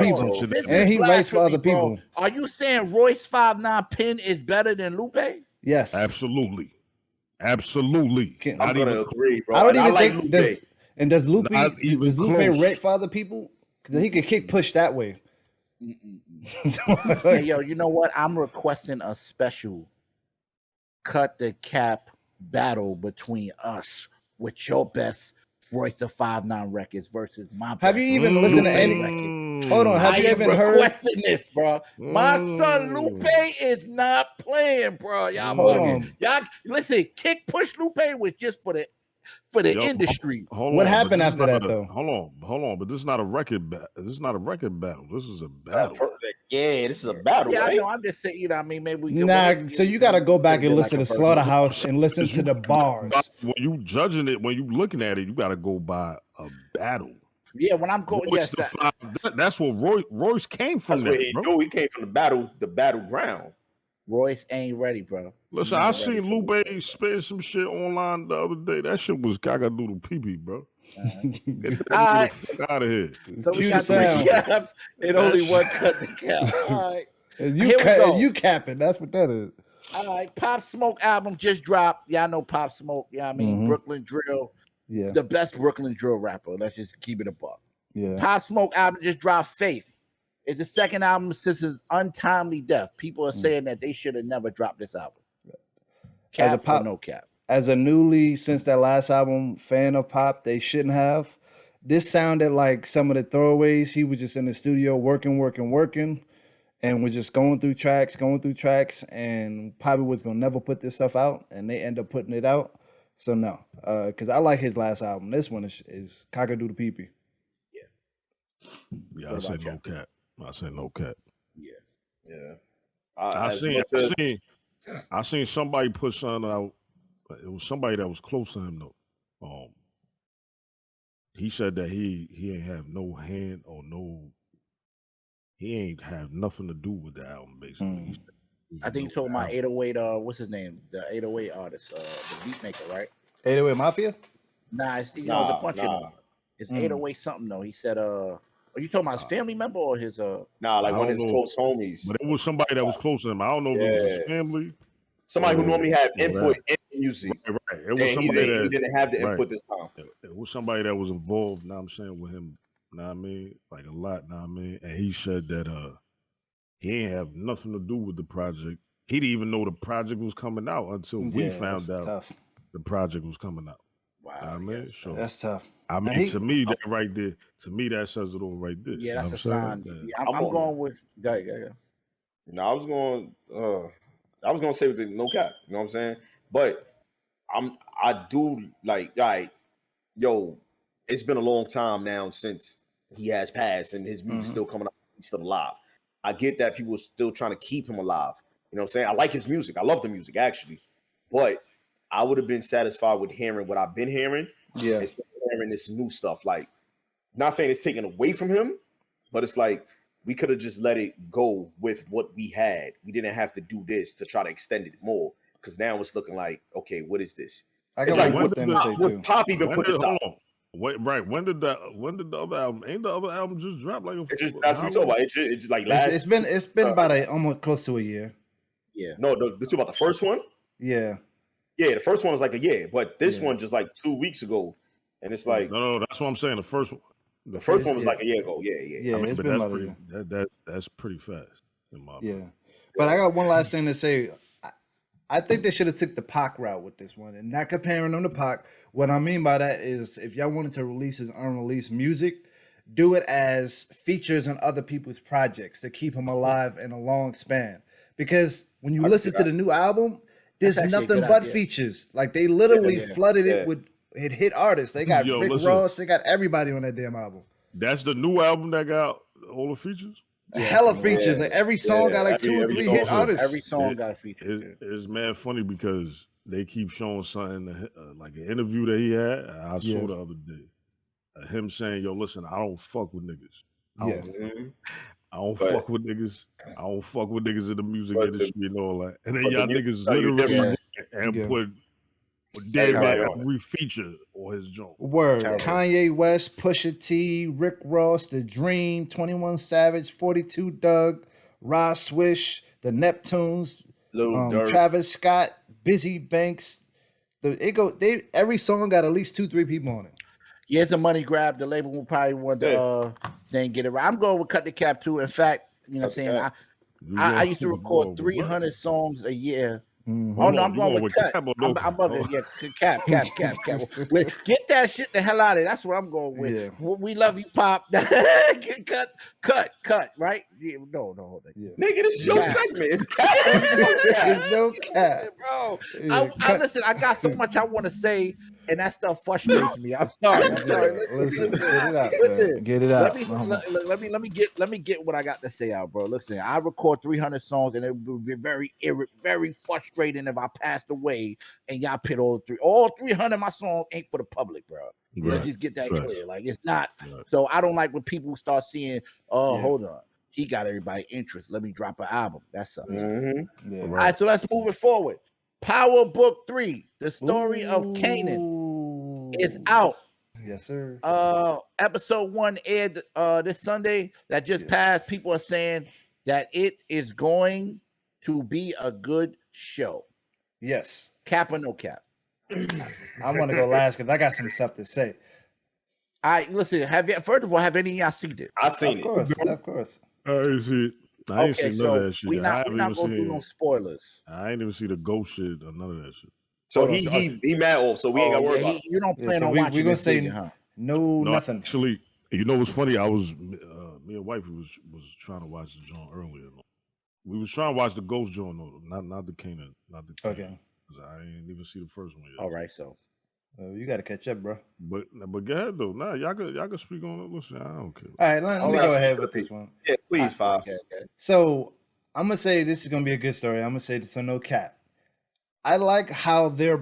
people. Are you saying Royce 5'9" pen is better than Lupe? Yes. Absolutely. I'm gonna agree, bro. I don't even think does Lupe rate for other people? Because he could kick push that way. Hey, yo, you know what? I'm requesting a special cut the cap battle between us with your best Royce the 5'9" records versus my best. Have you even listened to any? Hold on, have you even heard? Requesting this, bro. My son Lupe is not playing, bro. Y'all listen. Kick push Lupe was just for the industry. What happened after that, though? Hold on. But this is not a record battle. This is not a record battle. This is a battle. Yeah, this is a battle. Yeah, right? I know. I'm just saying. You know, what I mean, maybe we. So you got to go back and listen to Slaughterhouse and listen to the bars. When you judging it, when you looking at it, you got to go by a battle. Yeah, when I'm going, yes, that's what Royce came from. That's where he came from. The battleground. Royce ain't ready, bro. Listen, I seen Lupe spit some shit online the other day. That shit was cock-a-doodle pee-pee, bro. Get that fuck out of here. So we got 3 caps and only one cut the cap. All right. You capping. That's what that is. All right. Pop Smoke album just dropped. Y'all know Pop Smoke. You know what I mean? Brooklyn Drill. Yeah. The best Brooklyn Drill rapper. Let's just keep it a buck. Yeah. Pop Smoke album just dropped. Faith. It's the second album since his untimely death. People are saying that they should have never dropped this album. Cap or no cap? As a newly, since that last album, fan of Pop, they shouldn't have. this sounded like some of the throwaways. He was just in the studio working, and was just going through tracks, and probably was gonna never put this stuff out, and they end up putting it out. So no, because I like his last album. This one is Cock-a-doodle Pee-Pee. Yeah, I said no cap. Yeah. I seen somebody put something out. It was somebody that was close to him though. He said that he ain't have no hand or he ain't have nothing to do with the album basically. I think you told my 808. What's his name? The 808 artist, the beat maker, right? 808 Mafia? Nah, it's a bunch of them. It's 808 something though. He said, are you talking about his family member or his like one of his close homies? But it was somebody that was close to him. I don't know if it was his family. Somebody who normally had input in music. Right. It was somebody he didn't have the input this time. It was somebody that was involved, know what I'm saying, with him, know what I mean? Like a lot, know what I mean? And he said that he ain't have nothing to do with the project. He didn't even know the project was coming out until we found out the project was coming out. Wow. Know what I mean? So that's tough. I mean, to me, that right there, that says it all right there. Yeah, that's a sign. Yeah, I'm going with go ahead. No, I was gonna say with the no cap, you know what I'm saying? But I do like, yo, it's been a long time now since he has passed and his music's still coming out, he's still alive. I get that people are still trying to keep him alive. You know what I'm saying? I like his music. I love the music actually. But I would have been satisfied with hearing what I've been hearing. Yeah. Instead of hearing this new stuff. Like, not saying it's taken away from him, but it's like we could have just let it go with what we had. We didn't have to do this to try to extend it more. Because now it's looking like, okay, what is this? It's like what Pop even put this out. Wait, right? When did the other album? Ain't the other album just dropped like that's what we talk about. It's just like last. It's been about almost close to a year. Yeah. No, the two about the first one. Yeah. Yeah, the first one was like a year, but this one just like 2 weeks ago, and it's like no, that's what I'm saying. The first one was like a year ago. Yeah. I mean, it's been about a year. That's pretty fast in my opinion. But I got one last thing to say. I think they should have took the Pac route with this one, and not comparing them to Pac. What I mean by that is, if y'all wanted to release his unreleased music, do it as features on other people's projects to keep him alive in a long span. Because when you listen to the new album, there's nothing but features. Like they literally flooded it with hit artists. They got Rick Ross. They got everybody on that damn album. That's the new album that got all the features. Hella features. Like every song got like 2 or 3 hit artists. Every song got a feature. It's mad funny because they keep showing something like an interview that he had. I saw the other day. Him saying, "Yo, listen, I don't fuck with niggas. I don't fuck with niggas. I don't fuck with niggas in the music industry and all that." And then y'all niggas literally put damn every feature on his joint. Word. Kanye West, Pusha T, Rick Ross, The Dream, 21 Savage, 42 Doug, Ross Swish, The Neptunes, Travis Scott, Busy Banks. Every song got at least 2-3 people on it. Yeah, it's a money grab. The label will probably want to then get it right. I'm going with Cut the Cap too. In fact, you know what I'm saying? I used to record 300 songs a year. Oh no, I'm going with Cut. I'm going yeah, Cap. Get that shit the hell out of it. That's what I'm going with. Yeah. We love you, Pop. cut, right? Yeah, no, hold on. Yeah. Nigga, this is your segment. It's Cap. It's no Cap. Bro, I listen, I got so much I want to say, and that stuff frustrates me. I'm sorry. Listen, get it out. Let me get what I got to say out, bro. Listen, I record 300 songs, and it would be very frustrating if I passed away and y'all pit all 300 of my songs ain't for the public, bro. Right. Let's just get that clear. Like it's not. Right. So I don't like when people start seeing, hold on, he got everybody interest. Let me drop an album. That's something. Mm-hmm. Yeah. All right, so let's move it forward. Power Book 3, The Story of Canaan, is out. Yes, sir. Episode 1 aired this Sunday that just passed. People are saying that it is going to be a good show. Yes. Cap or no cap? I want to go last because I got some stuff to say. All right, listen. First of all, have any of y'all seen it? I seen it. Of course. I ain't see it. I ain't seen none of that shit. We're not going to do no spoilers. I ain't even see the ghost shit or none of that shit. So he mad off, so we ain't got to worry about it. You don't plan on watching we're gonna this say thing, huh? No, nothing. Actually, you know what's funny? I was me and wifey was trying to watch the joint earlier. We was trying to watch the Ghost joint, not the Kanan, not the Kanan. Okay. I ain't even see the first one yet. All right, so you got to catch up, bro. But go ahead though. Nah, y'all can speak on it. Listen, I don't care. All right, let me go ahead with this one. Yeah, please, Five. okay. So I'm gonna say this is gonna be a good story. I'm gonna say this, so no cap. I like how they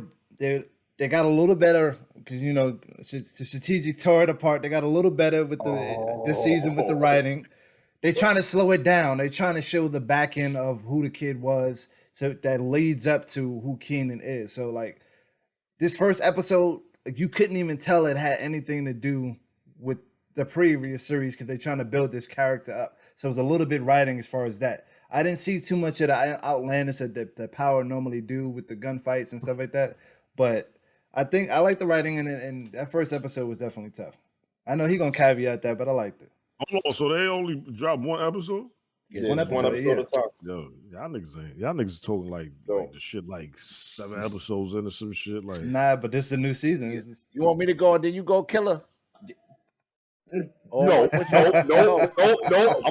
got a little better because the strategic tore it apart. They got a little better with this season with the writing. They're trying to slow it down. They're trying to show the back end of who the kid was, so that leads up to who Keenan is. So like this first episode, you couldn't even tell it had anything to do with the previous series because they're trying to build this character up. So it was a little bit writing as far as that. I didn't see too much of the outlandish that Power normally do with the gunfights and stuff like that. But I think I like the writing, and that first episode was definitely tough. I know he gonna caveat that, but I liked it. Hold on, so they only dropped one episode? Yeah, one episode at a time. Yo, y'all niggas talking like the shit like 7 episodes into some shit like. Nah, but this is a new season. You want me to go and then you go, Killer? No. I'm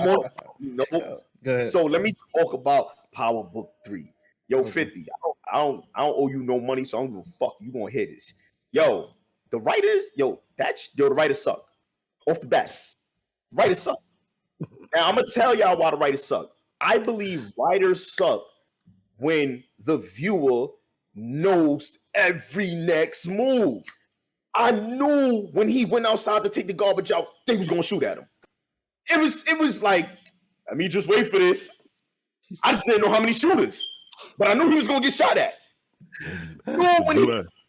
on. No. Go ahead. So let me talk about Power Book 3. Yo, 50. I don't owe you no money, so I don't give a fuck. You gonna hear this? Yo, the writers, the writers suck. Off the bat, writers suck. Now I'm gonna tell y'all why the writers suck. I believe writers suck when the viewer knows every next move. I knew when he went outside to take the garbage out, they was gonna shoot at him. It was like, let me just wait for this. I just didn't know how many shooters, but I knew he was gonna get shot at.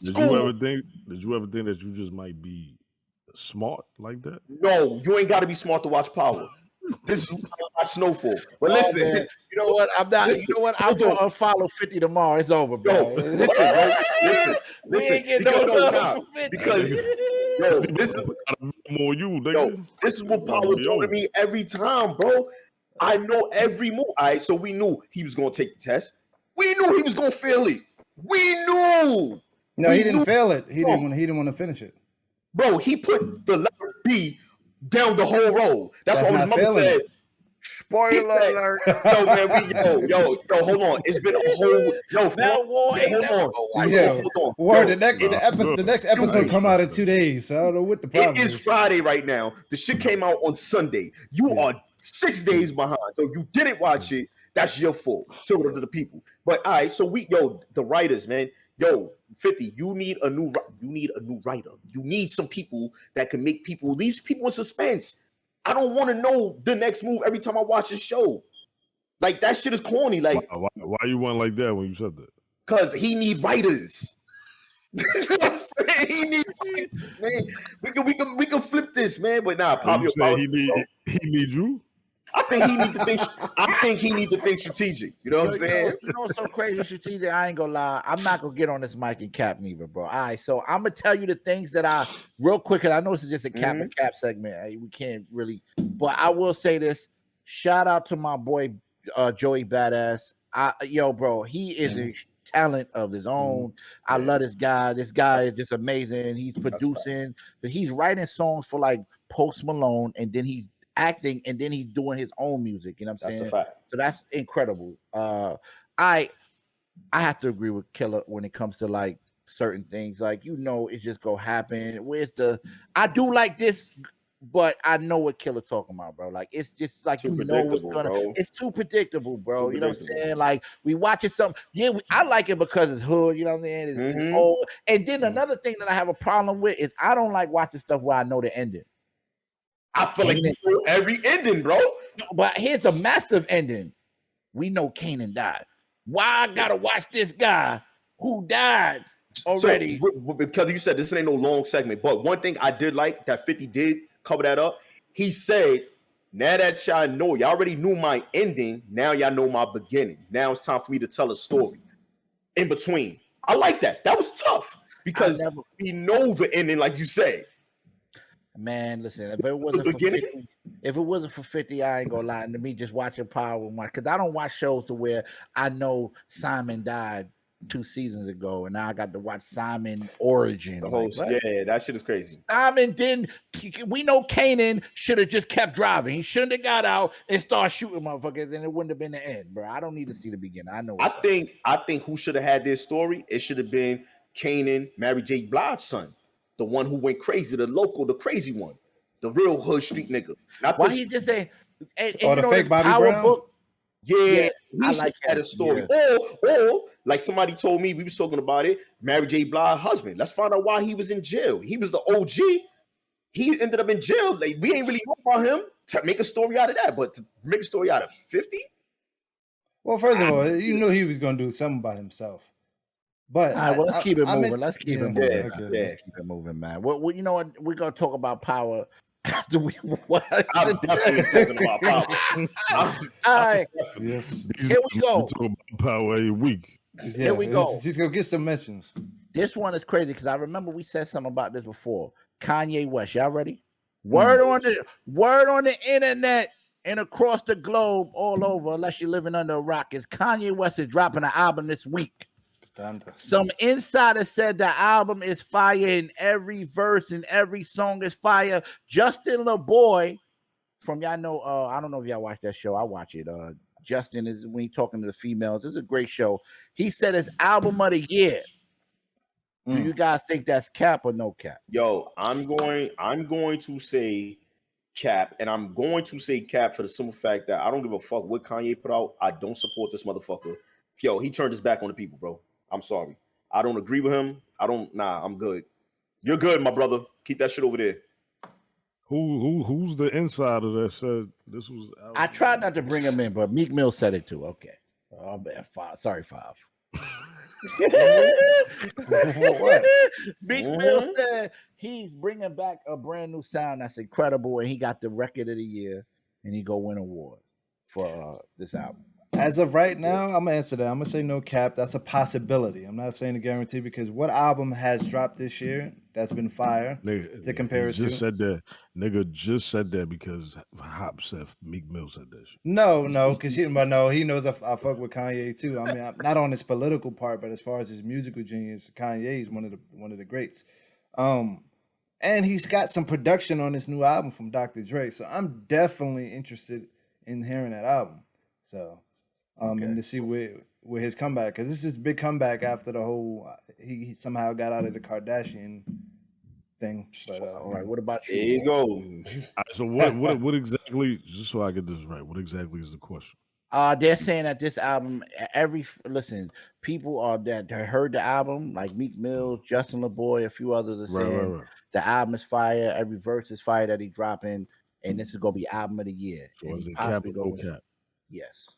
Did you ever think that you just might be smart like that? No, you ain't got to be smart to watch Power. This is what I watch Snowfall. But listen, man. You know what? I'm not. Listen, you know what? I'm gonna unfollow 50 tomorrow. It's over, bro. Listen, bro. Listen. Because this is more you, nigga. This is what Power do to me every time, bro. I know every move. All right, so we knew he was gonna take the test. We knew he was gonna fail it. We knew. No, he didn't fail it. He didn't want to finish it. Bro, he put the letter B down the whole road. That's what his mother said. Spoiler alert. Yo, man, yo, hold on. It's been a whole hold on. Word, the next episode come out in 2 days. So I don't know what the problem is. It is Friday right now. The shit came out on Sunday. You are 6 days behind. So if you didn't watch it, that's your fault. To the people. But all right, so the writers, man. Yo, 50, you need a new writer. You need some people that can make leave people in suspense. I don't want to know the next move every time I watch a show. Like that shit is corny. Like why you went like that when you said that? Because he need writers. You know what I'm saying? He needs man. We can flip this, man. But nah, Pablo. He need you. I think he needs to think strategic. You know what I'm saying? You know what's so crazy strategic? I ain't gonna lie. I'm not gonna get on this mic and cap neither, bro. All right, so I'm gonna tell you the things that I real quick, because I know this is just a cap and cap segment. We can't really, but I will say this. Shout out to my boy Joey Badass. Bro, he is a talent of his own. I love this guy. This guy is just amazing. He's producing, but he's writing songs for like Post Malone, and then he's acting, and then he's doing his own music. You know what I'm saying? That's a fact. So that's incredible. I have to agree with Killer when it comes to like certain things. Like, it just go happen. I do like this, but I know what Killer talking about, bro. Like, it's just like it's too predictable, bro. You know what I'm saying? Like, we watching something. Yeah, I like it because it's hood. You know what I'm saying? It's old. And then another thing that I have a problem with is I don't like watching stuff where I know the ending. I feel like you know every ending, bro. But here's a massive ending. We know Kanan died. Why I gotta watch this guy who died already? So, because you said this ain't no long segment, but one thing I did like that 50 did cover that up. He said, now that y'all know, y'all already knew my ending. Now y'all know my beginning. Now it's time for me to tell a story in between. I like that. That was tough because we know the ending, like you said. Man, listen, if it wasn't for 50, I ain't gonna lie. To me, just watching Power, because I don't watch shows to where I know Simon died 2 seasons ago, and now I got to watch Simon Origin. The whole that shit is crazy. Simon didn't. We know Kanan should have just kept driving. He shouldn't have got out and started shooting motherfuckers, and it wouldn't have been the end, bro. I don't need to see the beginning. I know. I think who should have had this story? It should have been Kanan, Mary J. Blige's son, the one who went crazy, the crazy one, the real hood street nigga. Why he just say? Or the fake Bobby Brown? Book? Yeah, I like that story. Yeah. Or like somebody told me, we was talking about it. Mary J. Blige's husband. Let's find out why he was in jail. He was the OG. He ended up in jail. Like, we ain't really know about him to make a story out of that, but to make a story out of 50. Well, first of all, you knew he was going to do something by himself. But all right, well, let's keep it moving. Let's keep it moving. Yeah. Let's keep it moving, man. Well, you know what? We're gonna talk about power after we. I'm definitely talking about power. All right. Yes. Here we go. Talk about power every week. Here we go. Just go get some mentions. This one is crazy because I remember we said something about this before. Kanye West, y'all ready? Word on the internet and across the globe, all over, unless you're living under a rock, is Kanye West is dropping an album this week. Some insider said the album is fire and every verse and every song is fire. Justin LeBoy from y'all know, I don't know if y'all watch that show. I watch it. Justin is when he's talking to the females. It's a great show. He said it's album of the year. Do you guys think that's cap or no cap? Yo, I'm going to say cap, and I'm going to say cap for the simple fact that I don't give a fuck what Kanye put out. I don't support this motherfucker. Yo, he turned his back on the people, bro. I'm sorry. I don't agree with him. I'm good. You're good, my brother. Keep that shit over there. Who's the insider that said this was? I tried not to bring him in, but Meek Mill said it too. Okay. Oh, man, Sorry, Five. What? Meek Mill said he's bringing back a brand new sound that's incredible, and he got the record of the year, and he go win award for this album. As of right now, I'm gonna answer that. I'm gonna say no cap. That's a possibility. I'm not saying a guarantee because what album has dropped this year that's been fire to compare it to? Nigga just said that because Hop said Meek Mill said that shit. No, because he knows I fuck with Kanye too. I mean, I'm not on his political part, but as far as his musical genius, Kanye is one of the greats. And he's got some production on this new album from Dr. Dre, so I'm definitely interested in hearing that album. So. And to see where his comeback, because this is a big comeback after the whole he somehow got out of the Kardashian thing. But all right, what about you? There you go. So what exactly? Just so I get this right, what exactly is the question? They're saying that this album, people are that heard the album, like Meek Mill, Justin LeBoy, a few others are saying the album is fire, every verse is fire that he's dropping, and this is gonna be album of the year. So is it cap or no cap? Yes.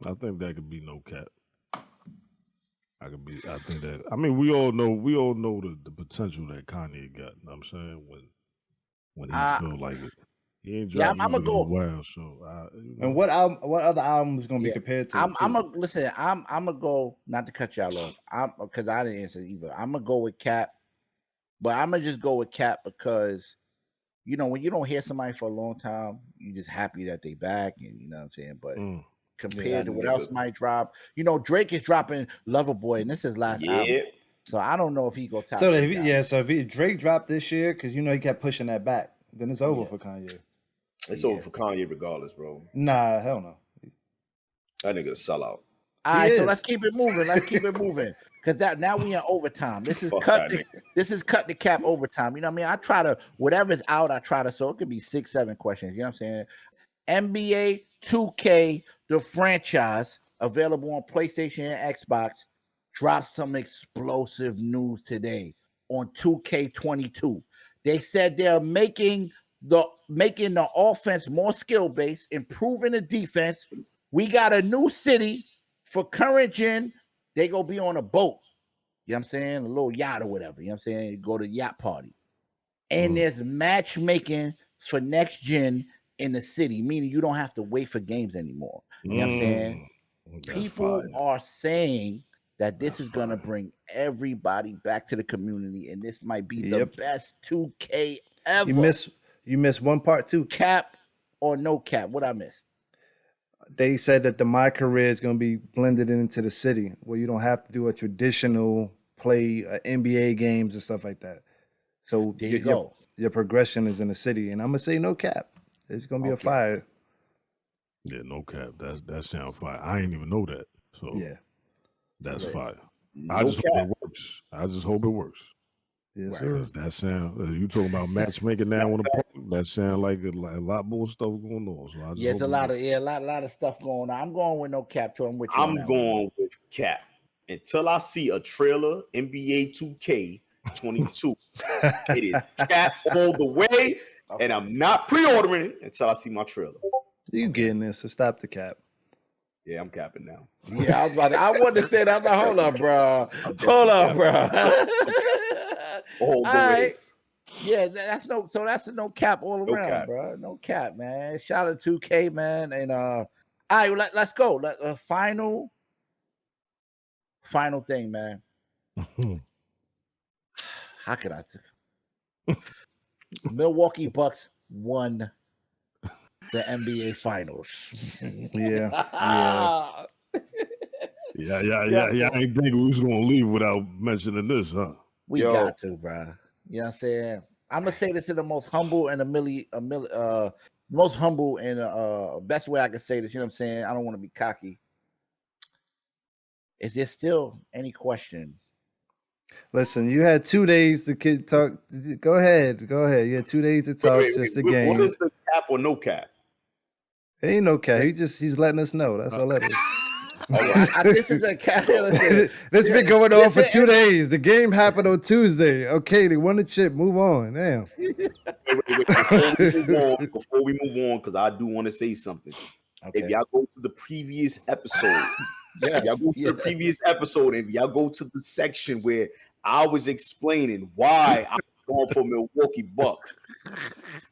I think that could be no cap. I think that. I mean, we all know the potential that Kanye got. You know what I'm saying when he feel like it. He ain't dropping I'm gonna go. Wow, so and what other album is gonna be compared to? I'm gonna go. Not to cut y'all off. Because I didn't answer either. I'm gonna go with cap, but I'm gonna just go with cap because. You know, when you don't hear somebody for a long time, you're just happy that they back, and you know what I'm saying. But compared to what else might drop, you know, Drake is dropping Loverboy, and this is his last album. So I don't know if he go top. So if Drake dropped this year, because you know he kept pushing that back, then it's over for Kanye. It's over for Kanye regardless, bro. Nah, hell no. That nigga a sellout. All right, so let's keep it moving. Because now we in overtime. This is cut the cap overtime. You know what I mean? I try to, whatever's out, so it could be 6-7 questions. You know what I'm saying? NBA 2K, the franchise, available on PlayStation and Xbox, dropped some explosive news today on 2K22. They said they're making the offense more skill-based, improving the defense. We got a new city for current gen. They gonna be on a boat, you know what I'm saying? A little yacht or whatever, you know what I'm saying? Go to yacht party. And there's matchmaking for next gen in the city, meaning you don't have to wait for games anymore. You know what I'm saying? People are saying that this is gonna bring everybody back to the community, and this might be the best 2K ever. You missed one part too. Cap or no cap? What I missed? they said that my career is going to be blended into the city, where you don't have to do a traditional play NBA games and stuff like that. So there you go. Your progression is in the city, and I'm gonna say no cap. It's gonna be a fire. Yeah, no cap. That sound fire. I ain't even know that. So yeah, that's fire. No I just cap. hope it works. I just hope it works. Yes, sir. That sound. You talking about matchmaking now on the park? That sound like a lot more stuff going on. So I just Yes, a lot of stuff going on. I'm going with no cap. To with you. I'm going with cap until I see a trailer. NBA 2K22. It is cap all the way, and I'm not pre-ordering it until I see my trailer. You getting this? So stop the cap. Yeah, I'm capping now. Yeah, I wanted to say that. I'm like, hold up, bro. Hold up, bro. All right. Yeah, that's no cap all around, cap. Bro. No cap, man. Shout out to 2K, man. And all right, let's go. Final thing, man. How could I? Milwaukee Bucks won the NBA Finals. Yeah. I didn't think we was gonna leave without mentioning this, huh? We got to, bro. You know what I'm saying? I'm gonna say this in the most humble and most humble and best way I can say this. You know what I'm saying? I don't want to be cocky. Is there still any question? Listen, you had 2 days to talk. Go ahead. You had 2 days to talk. Just the game. What is the cap or no cap? It ain't no cap. He's letting us know. That's all that is. This is a cap. This been going on for 2 days. The game happened on Tuesday. Okay, they won the chip. Move on. Damn. Wait. Before we move on, because I do want to say something. Okay. If y'all go to the previous episode, if y'all go to the section where I was explaining why I'm going for Milwaukee Bucks,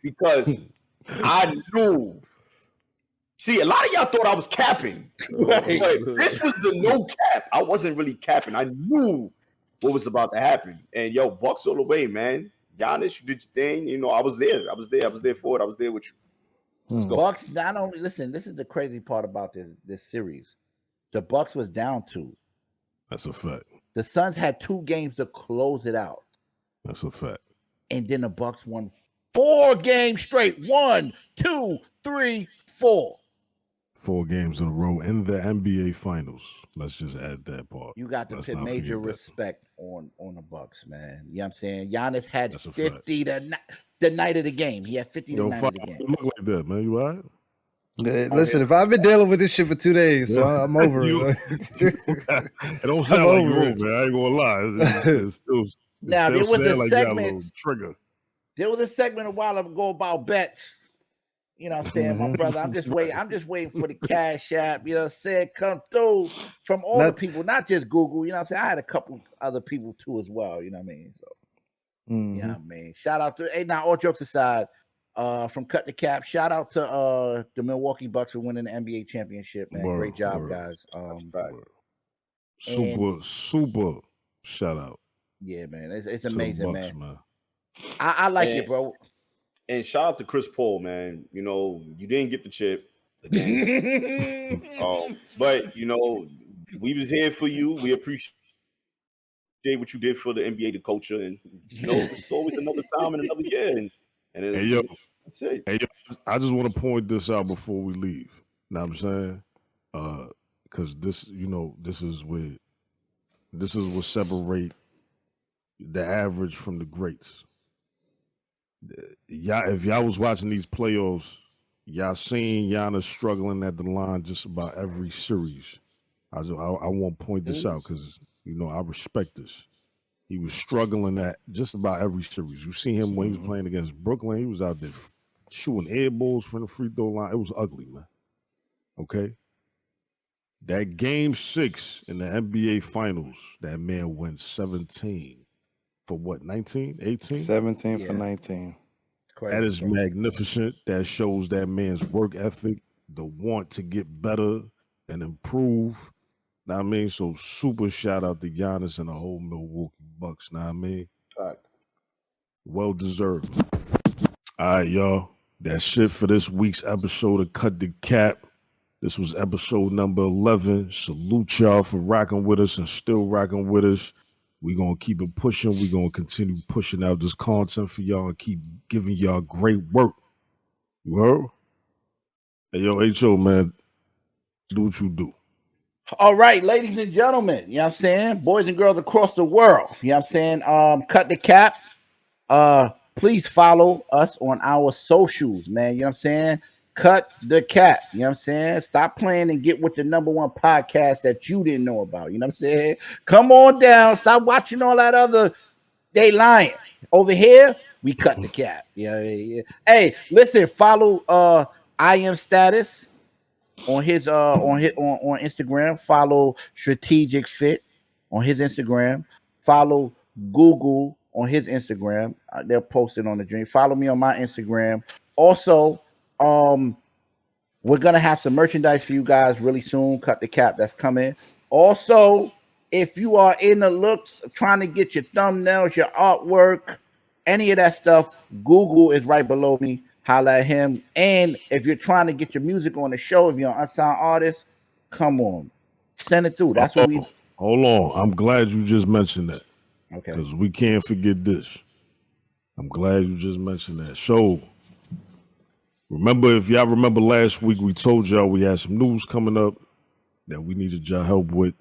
because I knew. See, a lot of y'all thought I was capping. Right. But this was the no cap. I wasn't really capping. I knew what was about to happen. And Bucks all the way, man. Giannis, you did your thing. You know, I was there. I was there for it. I was there with you. Let's go. Bucks not only listen. This is the crazy part about this series. The Bucks was down 2. That's a fact. The Suns had 2 games to close it out. That's a fact. And then the Bucks won 4 games straight. 1, 2, 3, 4. 4 games in a row in the NBA Finals. Let's just add that part. You got to put major respect on the Bucks, man. You know what I'm saying? Giannis had 50 the night of the game. He had 50 the night of the game. You look like that, man. You all right? Listen, if I've been dealing with this shit for 2 days, so I'm over it. It don't sound like you're over, I ain't gonna lie. It's still, now there was a segment. Trigger. There was a segment a while ago about bets. You know what I'm saying, my brother? I'm just waiting for the Cash App, you know what I'm saying, come through from all the people, not just Google. You know what I'm saying? I had a couple other people too as well, you know what I mean? So yeah, man. Shout out to now all jokes aside, from Cut the Cap, shout out to the Milwaukee Bucks for winning the NBA championship, man. Great job, guys. Super shout out. Yeah, man. It's amazing, Bucks, man. I like it, bro. And shout out to Chris Paul, man. You know, you didn't get the chip. But, you know, we was here for you. We appreciate what you did for the NBA, the culture. And, you know, it's always another time and another year. And that's it. Hey, yo, I just want to point this out before we leave. Know what I'm saying? Because this, you know, this is what separate the average from the greats. If y'all was watching these playoffs, y'all seen Giannis struggling at the line just about every series. I want to point this out because, you know, I respect this. He was struggling at just about every series. You see him when he was playing against Brooklyn. He was out there shooting air balls from the free throw line. It was ugly, man. Okay? That game 6 in the NBA Finals, that man went 17. For what, 19, 18? 17 for 19. Crazy. That is magnificent. That shows that man's work ethic, the want to get better and improve. Know what I mean? So super shout out to Giannis and the whole Milwaukee Bucks. Know what I mean? Well deserved. All right, y'all. That's it for this week's episode of Cut the Cap. This was episode number 11. Salute y'all for rocking with us and still rocking with us. We're going to keep it pushing. We're going to continue pushing out this content for y'all and keep giving y'all great work. You heard? Hey, yo, H.O., man, do what you do. All right, ladies and gentlemen, you know what I'm saying? Boys and girls across the world, you know what I'm saying? Cut the cap. Please follow us on our socials, man. You know what I'm saying? Cut the cap. You know what I'm saying? Stop playing and get with the #1 podcast that you didn't know about. You know what I'm saying? Come on down. Stop watching all that other. They lying. Over here, we cut the cap. Yeah. Hey, listen, follow I Am Status on his on Instagram. Follow Strategic Fit on his Instagram. Follow Google on his Instagram. They're posted on the dream. Follow me on my Instagram. Also, we're gonna have some merchandise for you guys really soon. Cut the cap, that's coming. Also, if you are in the looks trying to get your thumbnails, your artwork, any of that stuff, Google is right below me. Holla at him. And if you're trying to get your music on the show, if you're an unsigned artist, come on, send it through. That's what we. Hold on, I'm glad you just mentioned that. Okay. Because we can't forget this. I'm glad you just mentioned that. So, remember, if y'all remember last week, we told y'all we had some news coming up that we needed y'all help with,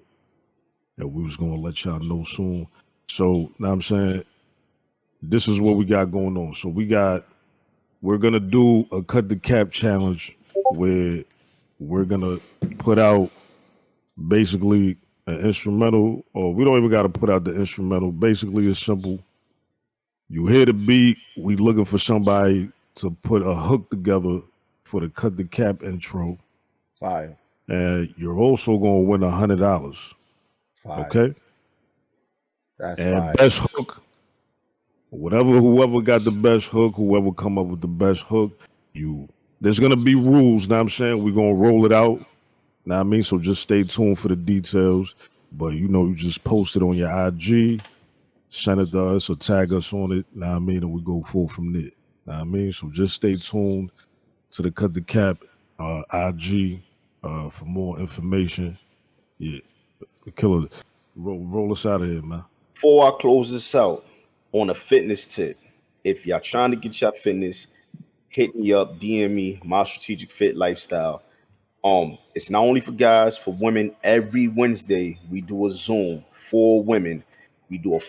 that we was going to let y'all know soon. So, now I'm saying, this is what we got going on. So, we're going to do a Cut the Cap challenge where we're going to put out basically an instrumental, or we don't even got to put out the instrumental. Basically, it's simple. You hear the beat, we looking for somebody to put a hook together for the Cut the Cap intro. Fire. And you're also going to win $100. Fire. Okay? That's and fire. Best hook, whoever got the best hook, whoever come up with the best hook, there's going to be rules, know what I'm saying? We're going to roll it out. Know what I mean? So just stay tuned for the details. But, you just post it on your IG, send it to us or tag us on it, know what I mean? And we go full from there. Know what I mean? So just stay tuned to the Cut the Cap IG for more information. Yeah. The killer. Roll us out of here, man. Before I close this out, on a fitness tip, if y'all trying to get your fitness, hit me up, DM me, My Strategic Fit Lifestyle. It's not only for guys, for women. Every Wednesday we do a Zoom for women. We do a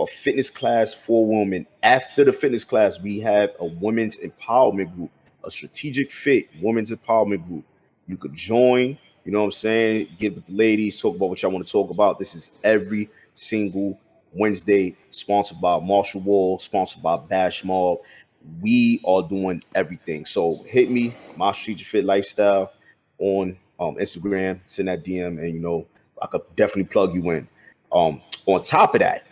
fitness class for women. After the fitness class, we have a women's empowerment group, a Strategic Fit women's empowerment group. You could join, you know what I'm saying? Get with the ladies, talk about what y'all want to talk about. This is every single Wednesday, sponsored by Marshall Wall, sponsored by Bash Mob. We are doing everything. So hit me, My Strategic Fit Lifestyle, on Instagram, send that DM, and I could definitely plug you in. On top of that,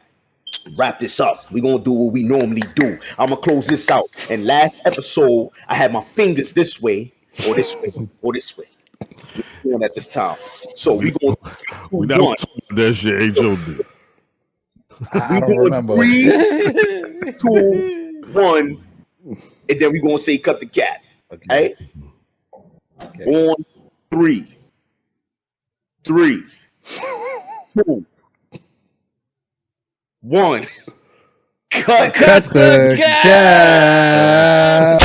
wrap this up. We're gonna do what we normally do. I'm gonna close this out. And last episode, I had my fingers this way, or this way, or this way. We're doing at this time. So we're going to we not talking about that shit H.O. did. I don't remember. 3, 2, 1, and then we're gonna say cut the cap. Okay. On 3, 2, 1. Cut the cap.